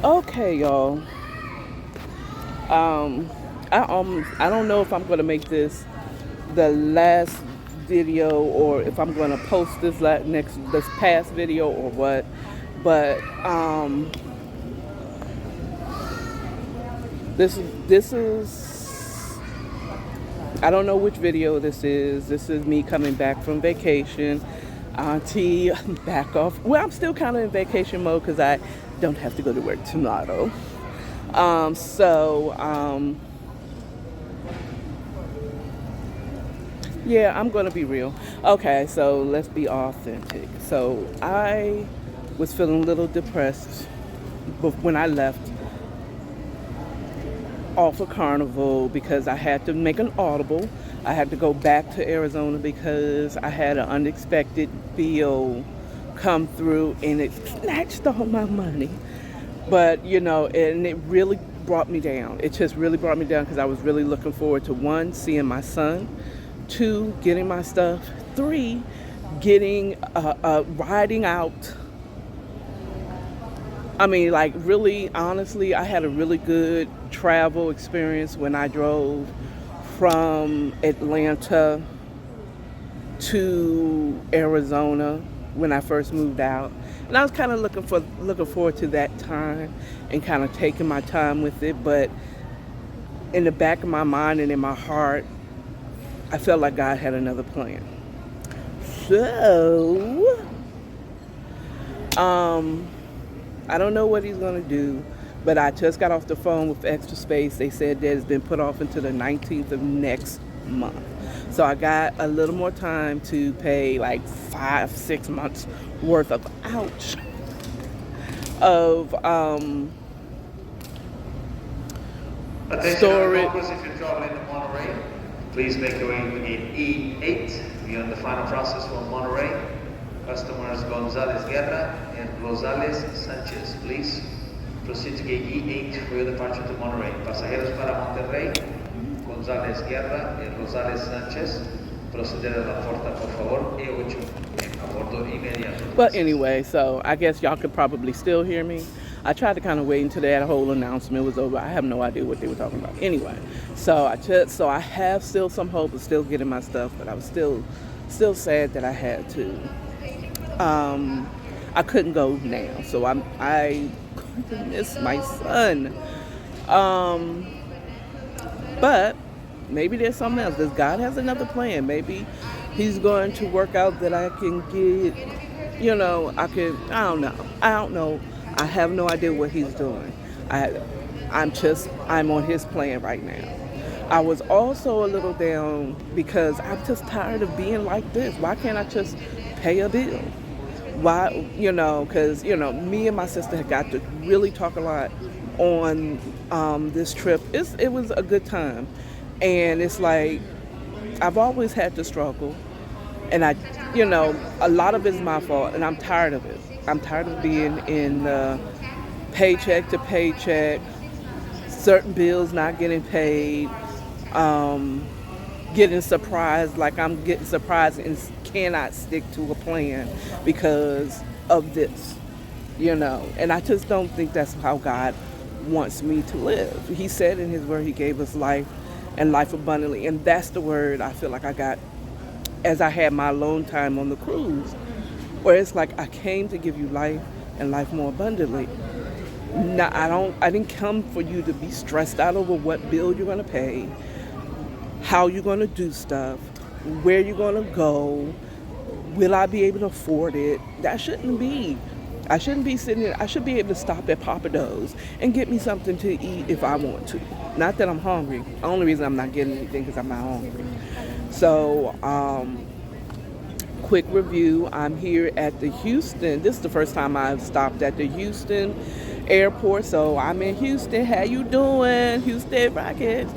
Okay, y'all. I don't know if I'm gonna make this the last video or if I'm gonna post this past video or what. But this is I don't know which video this is. This is me coming back from vacation. Auntie, back off. Well, I'm still kind of in vacation mode because I don't have to go to work tomorrow. Yeah, I'm gonna be real. Okay, so let's be authentic. So I was feeling a little depressed when I left off of Carnival because I had to make an audible. I had to go back to Arizona because I had an unexpected bill come through and it snatched all my money. But, and it really brought me down. It just really brought me down because I was really looking forward to 1, seeing my son, 2, getting my stuff, 3, getting, riding out. I mean, like, really, honestly, I had a really good travel experience when I drove from Atlanta to Arizona when I first moved out. And I was kind of looking forward to that time and kind of taking my time with it. But in the back of my mind and in my heart, I felt like God had another plan. So, I don't know what he's going to do, but I just got off the phone with Extra Space. They said that it's been put off until the 19th of next month. So I got a little more time to pay like 5-6 months worth of storage. If you're traveling to Monterey, please make your way in E8. We are in the final process for Monterey. Customers Gonzalez Guerra and Rosales Sanchez, please proceed to gate E8 for your departure to Monterey. Pasajeros para Monterrey, González Guerra y Rosales Sánchez, proceder a la puerta, por favor, E8, a bordo inmediato. Well, anyway, so I guess y'all could probably still hear me. I tried to kind of wait until that whole announcement was over. I have no idea what they were talking about. Anyway, so I have still some hope of still getting my stuff, but I was still sad that I had to. I couldn't go now, so I miss my son. But maybe there's something else. Does God has another plan? Maybe he's going to work out that I can get, I don't know. I have no idea what he's doing. I'm on his plan right now. I was also a little down because I'm just tired of being like this. Why can't I just pay a bill? Why, because, me and my sister had got to really talk a lot on this trip. It was a good time. And it's like, I've always had to struggle. And a lot of it's my fault, and I'm tired of it. I'm tired of being in paycheck to paycheck, certain bills not getting paid, getting surprised, like I'm getting surprised and cannot stick to a plan because of this, and I just don't think that's how God wants me to live. He said in his word, he gave us life and life abundantly, and that's the word I feel like I got as I had my alone time on the cruise, where it's like, I came to give you life and life more abundantly. Now, I didn't come for you to be stressed out over what bill you're going to pay, how you're going to do stuff, where you're going to go, will I be able to afford it? That shouldn't be. I shouldn't be sitting there. I should be able to stop at Papa Do's and get me something to eat if I want to. Not that I'm hungry. The only reason I'm not getting anything because I'm not hungry. So, quick review. I'm here at the Houston. This is the first time I've stopped at the Houston airport. So I'm in Houston. How you doing, Houston Rockets?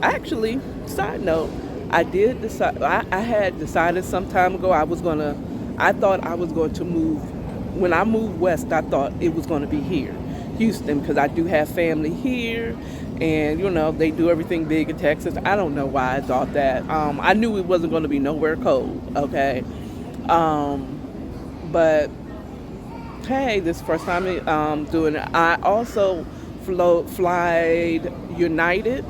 Actually, side note, I did decide. I had decided some time ago I thought I was going to move. When I moved west, I thought it was going to be here, Houston, because I do have family here, and they do everything big in Texas. I don't know why I thought that. I knew it wasn't going to be nowhere cold, okay, but Hey, this is the first time doing it. I also flied United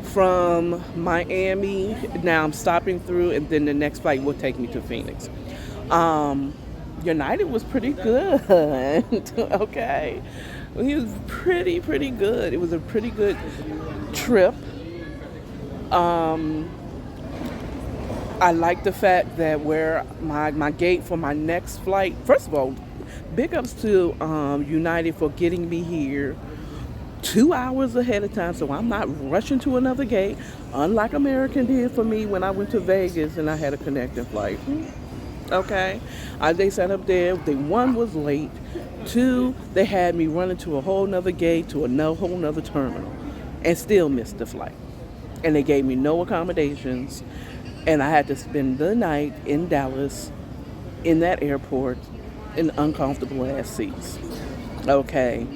from Miami. Now I'm stopping through, and then the next flight will take me to Phoenix. Um, United was pretty good. Okay, it was pretty good. It was a pretty good trip. Um, I like the fact that where my gate for my next flight. First of all, big ups to United for getting me here 2 hours ahead of time, so I'm not rushing to another gate, unlike American did for me when I went to Vegas and I had a connecting flight. Okay, they sat up there. They one was late. Two, they had me running to a whole nother gate to a whole nother terminal, and still missed the flight. And they gave me no accommodations, and I had to spend the night in Dallas, in that airport, in uncomfortable ass seats. Okay.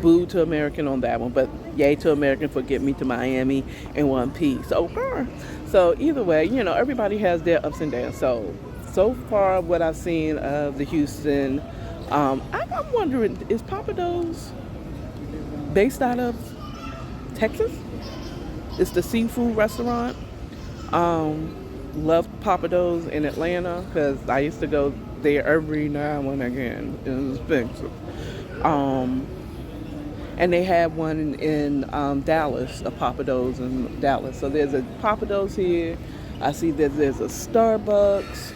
Boo to American on that one, but yay to American for getting me to Miami in one piece. So either way, everybody has their ups and downs. So far, what I've seen of the Houston, I'm wondering, is Papados based out of Texas? It's the seafood restaurant. Love Papados in Atlanta because I used to go there every now and again. It was expensive. And they have one in Dallas, a Papados in Dallas. So there's a Papados here. I see that there's a Starbucks.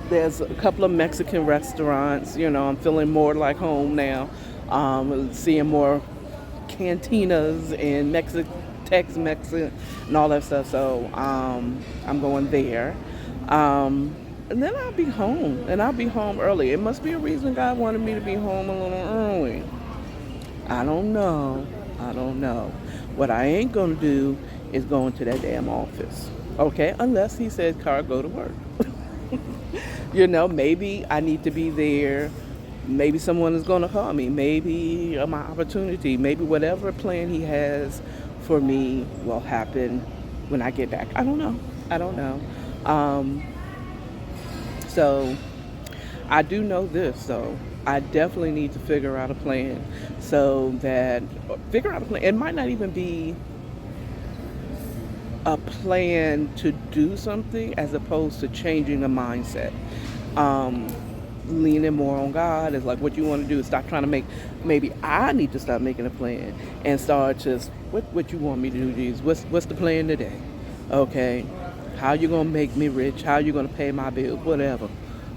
There's a couple of Mexican restaurants. I'm feeling more like home now. Seeing more cantinas and Tex-Mex and all that stuff. So I'm going there. And then I'll be home. And I'll be home early. It must be a reason God wanted me to be home a little early. I don't know. What I ain't going to do is go into that damn office. Okay? Unless he says, "Car, go to work." Maybe I need to be there. Maybe someone is going to call me. Maybe my opportunity. Maybe whatever plan he has for me will happen when I get back. I don't know. So I do know this, though. I definitely need to figure out a plan It might not even be a plan to do something as opposed to changing a mindset. Leaning more on God is like what you want to do is stop trying to maybe I need to stop making a plan and start just what you want me to do, Jesus. What's the plan today? Okay. How you gonna make me rich? How you gonna pay my bills? Whatever.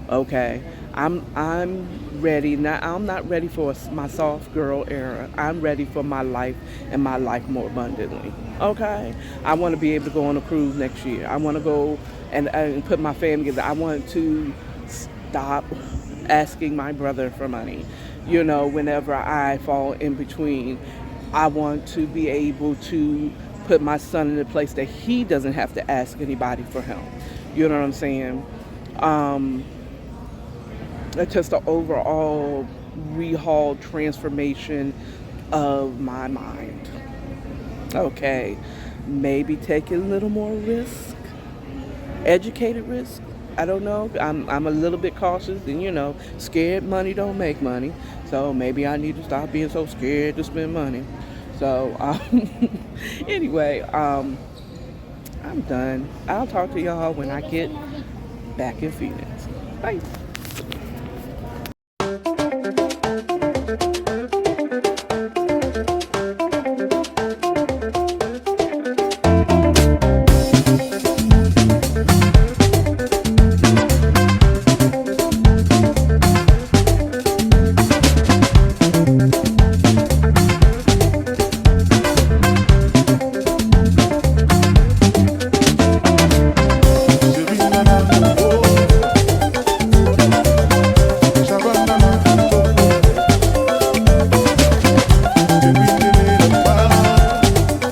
Okay. I'm ready now. I'm not ready for my soft girl era. I'm ready for my life and my life more abundantly. Okay. I want to be able to go on a cruise next year. I want to go and put my family together. I want to stop asking my brother for money. Whenever I fall in between, I want to be able to put my son in a place that he doesn't have to ask anybody for help. You know what I'm saying? It's just an overall rehaul transformation of my mind. Okay, maybe take a little more risk, educated risk. I don't know. I'm a little bit cautious, and scared money don't make money. So maybe I need to stop being so scared to spend money. So anyway, I'm done. I'll talk to y'all when I get back in Phoenix. Bye.